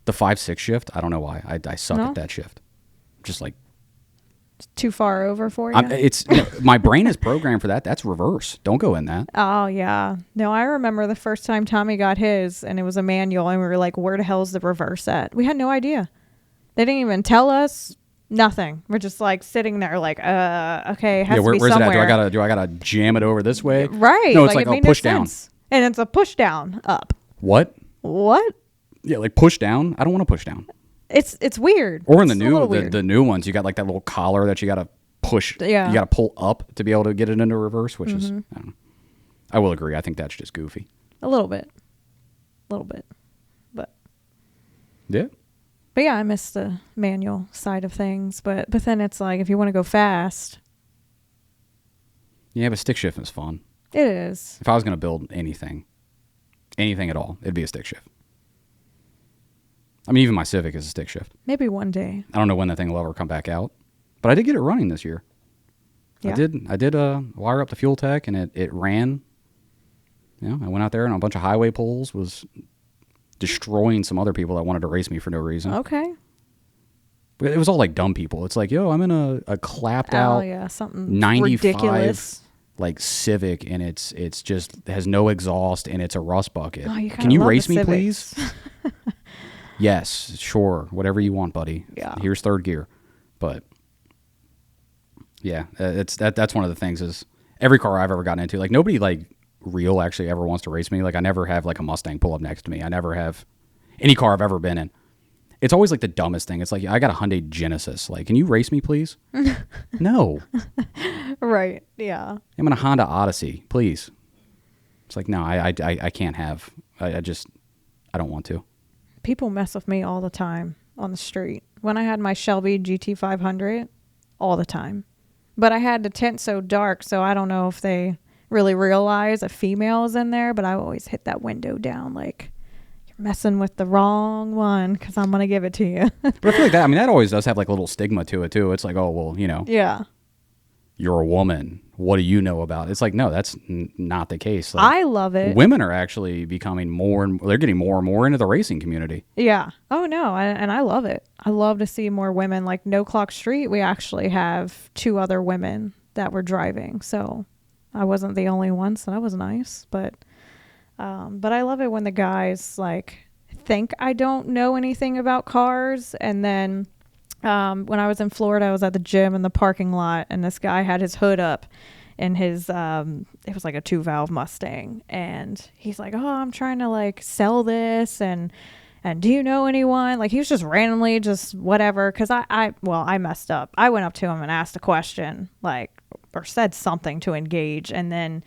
The 5-6 shift, I don't know why. I suck at that shift. Just like it's too far over for you. My brain is programmed for that. That's reverse. Don't go in that. Oh yeah. No, I remember the first time Tommy got his, and it was a manual, and we were like, "Where the hell is the reverse at?" We had no idea. They didn't even tell us. Nothing. We're just like sitting there, like, okay, it has to be where's somewhere. it at? Do I gotta jam it over this way? Right. No, it's like push down. And it's a push down up. What? Yeah, like push down. I don't want to push down. It's weird. Or in the new ones, you got like that little collar that you got to push. Yeah. You got to pull up to be able to get it into reverse, which is, I don't know. I will agree. I think that's just goofy. A little bit. But. Yeah. But yeah, I miss the manual side of things. But then it's like, if you want to go fast. Yeah, but stick shift is fun. It is. If I was going to build anything at all, it'd be a stick shift. I mean, even my Civic is a stick shift. Maybe one day. I don't know when that thing will ever come back out, but I did get it running this year. Yeah. I did wire up the fuel tech, and it ran. Yeah, I went out there and on a bunch of highway poles, was destroying some other people that wanted to race me for no reason. Okay. But it was all like dumb people. It's like, yo, I'm in a clapped out something 95 ridiculous. Like Civic, and it's just has no exhaust, and it's a rust bucket. Oh, Can you race me, Civics. please? Yes, sure, whatever you want, buddy. Yeah. Here's third gear. But yeah, that's one of the things is every car I've ever gotten into, like nobody like real actually ever wants to race me. Like I never have like a Mustang pull up next to me. I never have any car I've ever been in. It's always like the dumbest thing. It's like, I got a Hyundai Genesis. Like, can you race me, please? No. Right. Yeah. I'm in a Honda Odyssey, please. It's like, no, I can't have. I don't want to. People mess with me all the time on the street. When I had my Shelby GT500, all the time. But I had the tint so dark, so I don't know if they really realize a female is in there, but I always hit that window down like, you're messing with the wrong one because I'm going to give it to you. But I feel like that, I mean, that always does have like a little stigma to it too. It's like, oh, well, you know. Yeah. You're a woman. What do you know about it? It's like, no, that's not the case. Like, I love it. Women are actually becoming they're getting more and more into the racing community. Yeah. Oh, no. And I love it. I love to see more women. Like No Clock Street, we actually have 2 other women that were driving. So I wasn't the only one, so that was nice. But I love it when the guys like think I don't know anything about cars, and then when I was in Florida, I was at the gym in the parking lot, and this guy had his hood up in his, it was like a 2-valve Mustang. And he's like, oh, I'm trying to like sell this. And do you know anyone? Like he was just randomly just whatever. Cause I messed up. I went up to him and asked a question, like, or said something to engage. And then,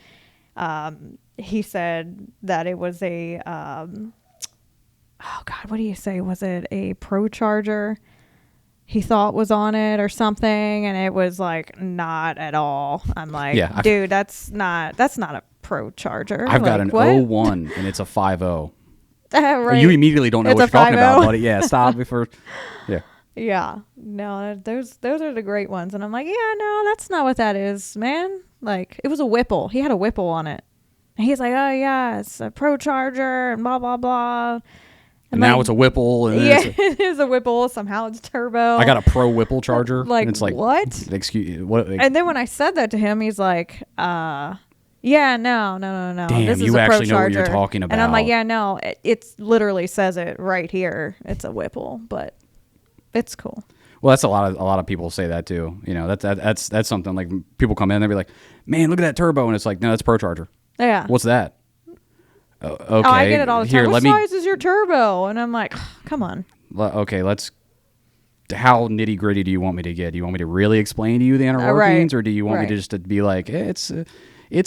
he said that it was a, oh God, what do you say? Was it a Pro Charger? He thought was on it or something, and it was like not at all. I'm like, yeah, dude, that's not a Pro Charger. I've got an 01 and it's a 5.0. Right. You immediately don't know what you're talking about, buddy. Yeah, stop before. Yeah. Yeah. No, those are the great ones. And I'm like, yeah, no, that's not what that is, man. Like it was a Whipple. He had a Whipple on it. And he's like, oh yeah, it's a Pro Charger and blah blah blah. And now it's a Whipple. And yeah, it is a Whipple. Somehow it's turbo. I got a Pro Whipple Charger. Like, and it's like, what? Excuse what? And then when I said that to him, he's like, yeah, no. Damn, this is you a actually Pro know Charger. what you're talking about. And I'm like, yeah, no, it literally says it right here. It's a Whipple, but it's cool. Well, that's a lot of people say that too. You know, that's something like people come in, they'll be like, man, look at that turbo, and it's like, no, that's Pro Charger. Yeah. What's that? Okay. Oh, I get it all the time. What size is your turbo? And I'm like, come on. Okay, how nitty gritty do you want me to get? Do you want me to really explain to you the inner workings, or do you want me to just to be like, it's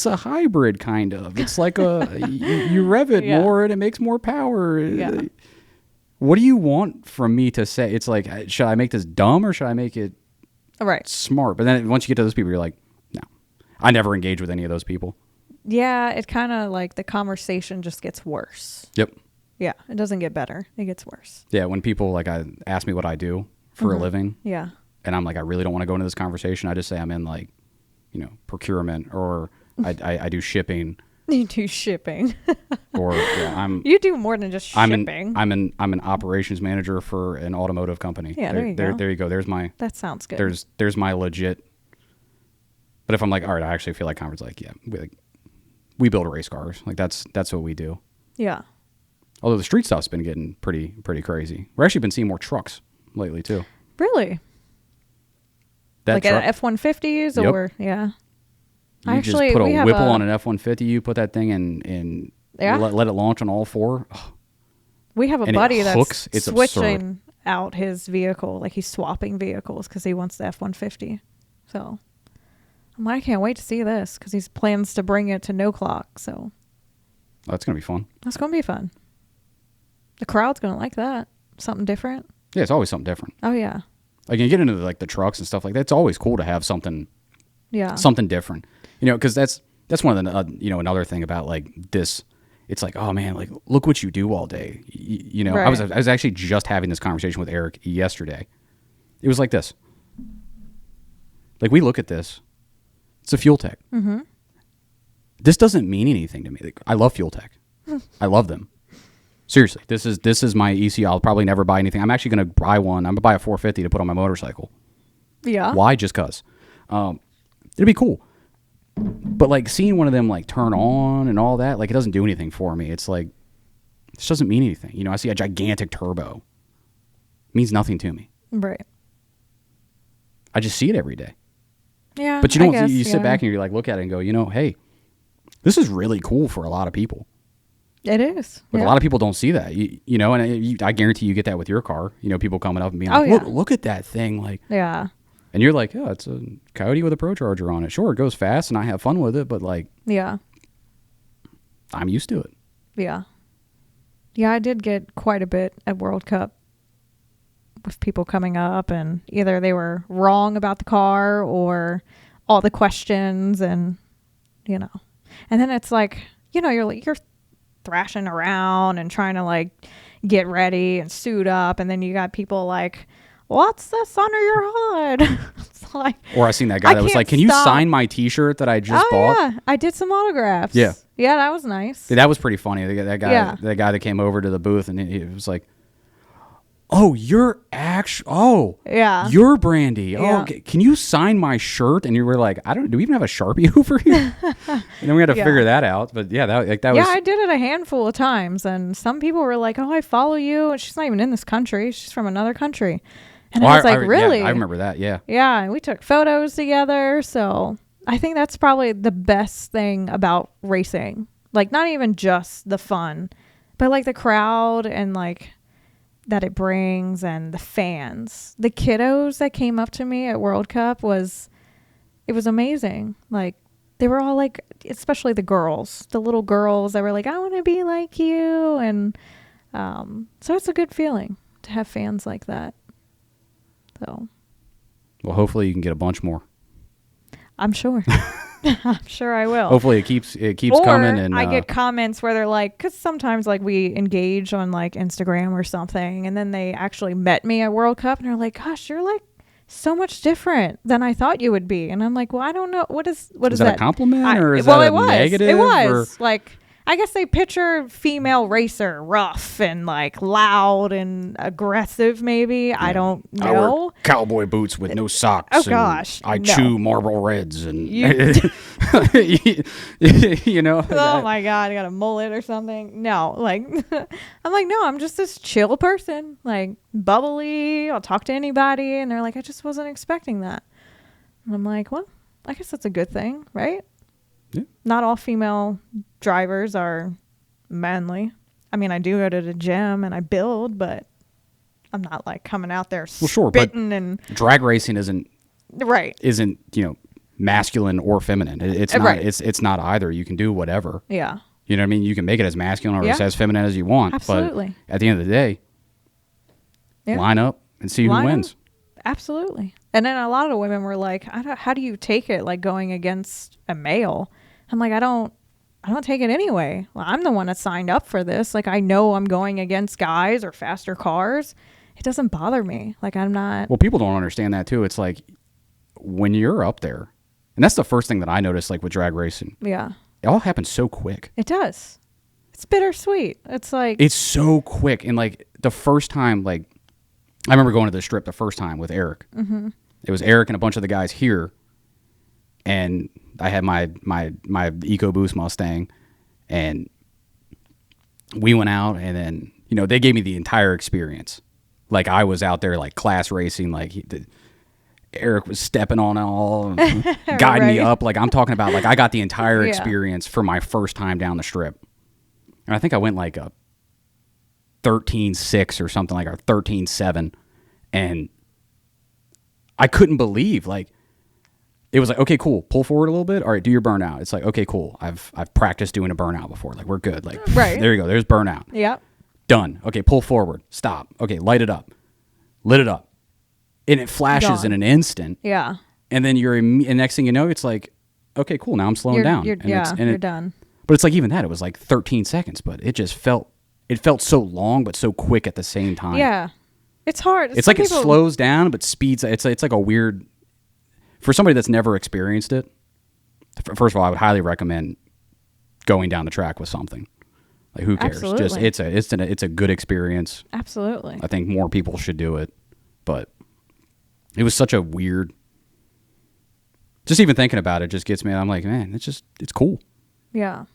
a hybrid kind of. It's like you rev it more and it makes more power. Yeah. What do you want from me to say? It's like, should I make this dumb or should I make it smart? But then once you get to those people, you're like, no. I never engage with any of those people. Yeah, it kind of like the conversation just gets worse. Yep. Yeah, it doesn't get better. It gets worse. Yeah, when people like ask me what I do for a living. Yeah. And I'm like, I really don't want to go into this conversation. I just say I'm in like, you know, procurement, or I do shipping. You do shipping. Or you do more than just shipping. I'm an operations manager for an automotive company. Yeah, there you go. There you go. There's my. That sounds good. There's my legit. But if I'm like, all right, I actually feel like Conrad's like, yeah, we build race cars. Like that's what we do. Yeah. Although the street stuff's been getting pretty crazy. We're actually been seeing more trucks lately too. Really? Like at F-150s or yeah. You actually just put a Whipple on an F-150. You put that thing in let it launch on all 4. Oh. We have a buddy that's switching absurd. out his vehicle. Like he's swapping vehicles because he wants the F-150. So I can't wait to see this because he plans to bring it to No Clock. So that's going to be fun. That's going to be fun. The crowd's going to like that. Something different. Yeah, it's always something different. Oh yeah. Like, you get into like the trucks and stuff like that. It's always cool to have something different. You know, because that's one of the you know, another thing about like this. It's like, oh man, like look what you do all day. You know, I was actually just having this conversation with Eric yesterday. It was like this. Like, we look at this. It's a fuel tech. Mm-hmm. This doesn't mean anything to me. Like, I love fuel tech. I love them. Seriously, this is my EC. I'll probably never buy anything. I'm actually going to buy one. I'm going to buy a 450 to put on my motorcycle. Yeah. Why? Just because. It'd be cool. But like seeing one of them like turn on and all that, like it doesn't do anything for me. It's like, this doesn't mean anything. You know, I see a gigantic turbo. It means nothing to me. Right. I just see it every day. Yeah. But you don't. You sit back and you're like, look at it and go, you know, hey, this is really cool for a lot of people. It is. Like, a lot of people don't see that. You know, and I guarantee you get that with your car. You know, people coming up and being like, look at that thing, like. Yeah. And you're like, oh, it's a Coyote with a Pro Charger on it. Sure, it goes fast and I have fun with it, but like, yeah, I'm used to it. Yeah. Yeah, I did get quite a bit at World Cup with people coming up, and either they were wrong about the car or all the questions, and you know. And then it's like, you know, you're thrashing around and trying to like get ready and suit up, and then you got people like, what's this under your hood? It's like, or I seen that guy that was like, can you sign my T-shirt that I just bought? Yeah, I did some autographs. Yeah, that was nice. Yeah, that was pretty funny. That guy that came over to the booth and he was like, oh, you're you're Brandy. Oh, can you sign my shirt? And you were like, do we even have a Sharpie over here? And then we had to figure that out. But yeah, that was. Yeah, I did it a handful of times, and some people were like, oh, I follow you, and she's not even in this country. She's from another country. And I was like, really? Yeah, I remember that, yeah. Yeah, and we took photos together. So I think that's probably the best thing about racing. Like, not even just the fun, but like the crowd and like that it brings, and the fans. The kiddos that came up to me at World Cup was amazing. Like, they were all like, especially the girls, the little girls that were like, I want to be like you. And so it's a good feeling to have fans like that. So, well, hopefully you can get a bunch more. I'm sure. I'm sure I will. Hopefully it keeps coming. And I get comments where they're like, because sometimes like we engage on like Instagram or something, and then they actually met me at World Cup, and they're like, gosh, you're like so much different than I thought you would be. And I'm like, well, I don't know. What is that? A compliment or is that a negative? It was like, I guess they picture female racer rough and like loud and aggressive, maybe. Yeah. I don't know. I wear cowboy boots with no socks. Oh, gosh. I chew Marlboro Reds. And you know. Oh, my God. I got a mullet or something. No. Like, I'm like, no, I'm just this chill person. Like, bubbly. I'll talk to anybody. And they're like, I just wasn't expecting that. And I'm like, well, I guess that's a good thing, right? Yeah. Not all female drivers are manly. I mean, I do go to the gym and I build, but I'm not like coming out there spitting and drag racing isn't masculine or feminine. It's not. Right. It's not either. You can do whatever. Yeah. You know what I mean? You can make it as masculine or as feminine as you want. Absolutely. But at the end of the day, line up and see who wins. Absolutely. And then a lot of the women were like, how do you take it, like going against a male? I'm like, I don't take it anyway. Well, I'm the one that signed up for this. Like, I know I'm going against guys or faster cars. It doesn't bother me. Like, I'm not. Well, people don't understand that too. It's like when you're up there, and that's the first thing that I noticed, like with drag racing. Yeah. It all happens so quick. It does. It's bittersweet. It's like. It's so quick. And like the first time, like, I remember going to the strip the first time with Eric. Mm-hmm. It was Eric and a bunch of the guys here. And I had my EcoBoost Mustang, and we went out, and then, you know, they gave me the entire experience. Like, I was out there like class racing, like Eric was stepping on it all, guiding me up. Like, I'm talking about, like, I got the entire experience for my first time down the strip. And I think I went like a 13.6 or something, like, or 13.7, and I couldn't believe, like, it was like, okay, cool, pull forward a little bit. All right, do your burnout. It's like, okay, cool. I've practiced doing a burnout before. Like, we're good. Like, right. There you go. There's burnout. Yep. Done. Okay, pull forward. Stop. Okay, light it up. lit it up, and it flashes in an instant. Yeah. And then and next thing you know, it's like, okay, cool. Now I'm slowing down. You're done. But it's like even that, it was like 13 seconds, but it just felt so long, but so quick at the same time. Yeah. It's hard. It's like it slows down, but speeds. It's like a weird, for somebody that's never experienced it. First of all, I would highly recommend going down the track with something. Like, who cares? Absolutely. Just it's a good experience. Absolutely. I think more people should do it, but it was such a weird. Just even thinking about it just gets me. I'm like, man, it's cool. Yeah.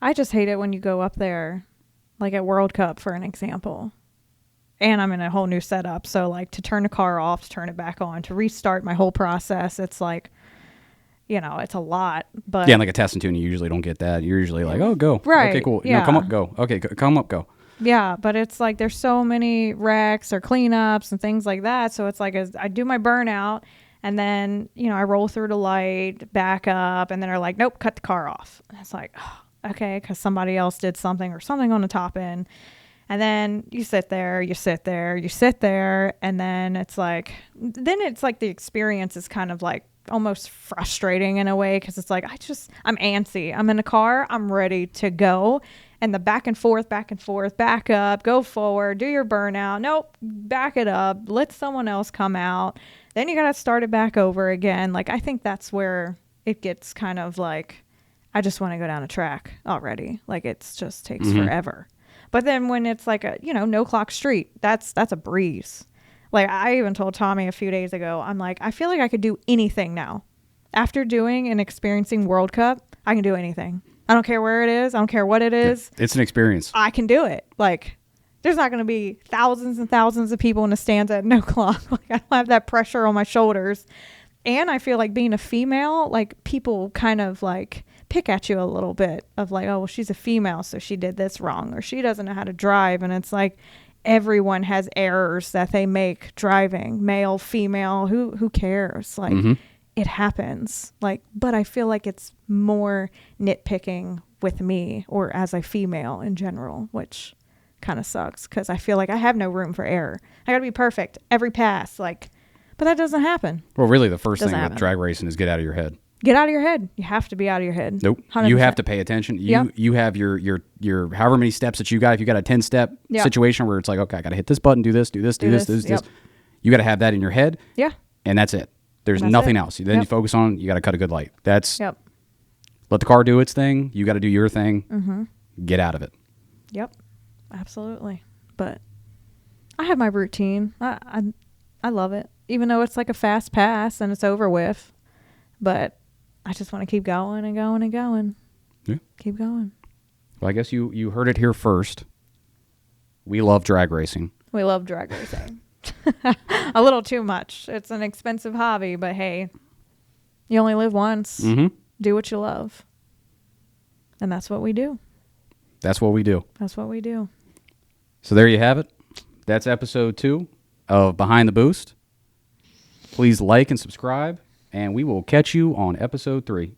I just hate it when you go up there, like at World Cup, for an example, and I'm in a whole new setup. So, like, to turn the car off, to turn it back on, to restart my whole process, it's like, it's a lot. But yeah, like a test and tune, you usually don't get that. You're usually like, oh, go. Right. Okay, cool. Yeah. No, come up, go. Okay, come up, go. Yeah, but it's like there's so many wrecks or cleanups and things like that. So it's like I do my burnout, and then, I roll through the light, back up, and then they're like, nope, cut the car off. And it's like, oh, okay, because somebody else did something or something on the top end. And then you sit there, and then it's like the experience is kind of like almost frustrating in a way, because it's like, I'm antsy. I'm in a car, I'm ready to go. And the back and forth, back up, go forward, do your burnout. Nope, back it up, let someone else come out. Then you got to start it back over again. Like, I think that's where it gets kind of like, I just want to go down a track already. Like, it just takes forever. But then when it's like a, no clock street, that's a breeze. Like, I even told Tommy a few days ago, I'm like, I feel like I could do anything now. After doing and experiencing World Cup, I can do anything. I don't care where it is. I don't care what it is. It's an experience. I can do it. Like, there's not going to be thousands and thousands of people in the stands at no clock. Like, I don't have that pressure on my shoulders. And I feel like being a female, like, people kind of like pick at you a little bit of like, oh, well, she's a female, so she did this wrong, or she doesn't know how to drive. And it's like, everyone has errors that they make driving, male, female, who cares? Like, it happens. Like, but I feel like it's more nitpicking with me, or as a female in general, which kind of sucks, because I feel like I have no room for error. I got to be perfect every pass. Like, but that doesn't happen. Well, really, the first thing with drag racing is get out of your head. Get out of your head. You have to be out of your head. Nope. 100%. You have to pay attention. You have your however many steps that you got. If you got a 10-step situation where it's like, okay, I got to hit this button, do this. You got to have that in your head. Yeah. And that's it. There's nothing else. Then you focus on, you got to cut a good light. Let the car do its thing. You got to do your thing. Get out of it. Yep. Absolutely. But I have my routine. I love it. Even though it's like a fast pass and it's over with. But I just want to keep going and going and going. Yeah. Keep going. Well, I guess you heard it here first. We love drag racing. We love drag racing. A little too much. It's an expensive hobby, but hey, you only live once. Do what you love. And that's what we do. That's what we do. That's what we do. So there you have it. That's episode 2 of Behind the Boost. Please like and subscribe, and we will catch you on episode 3.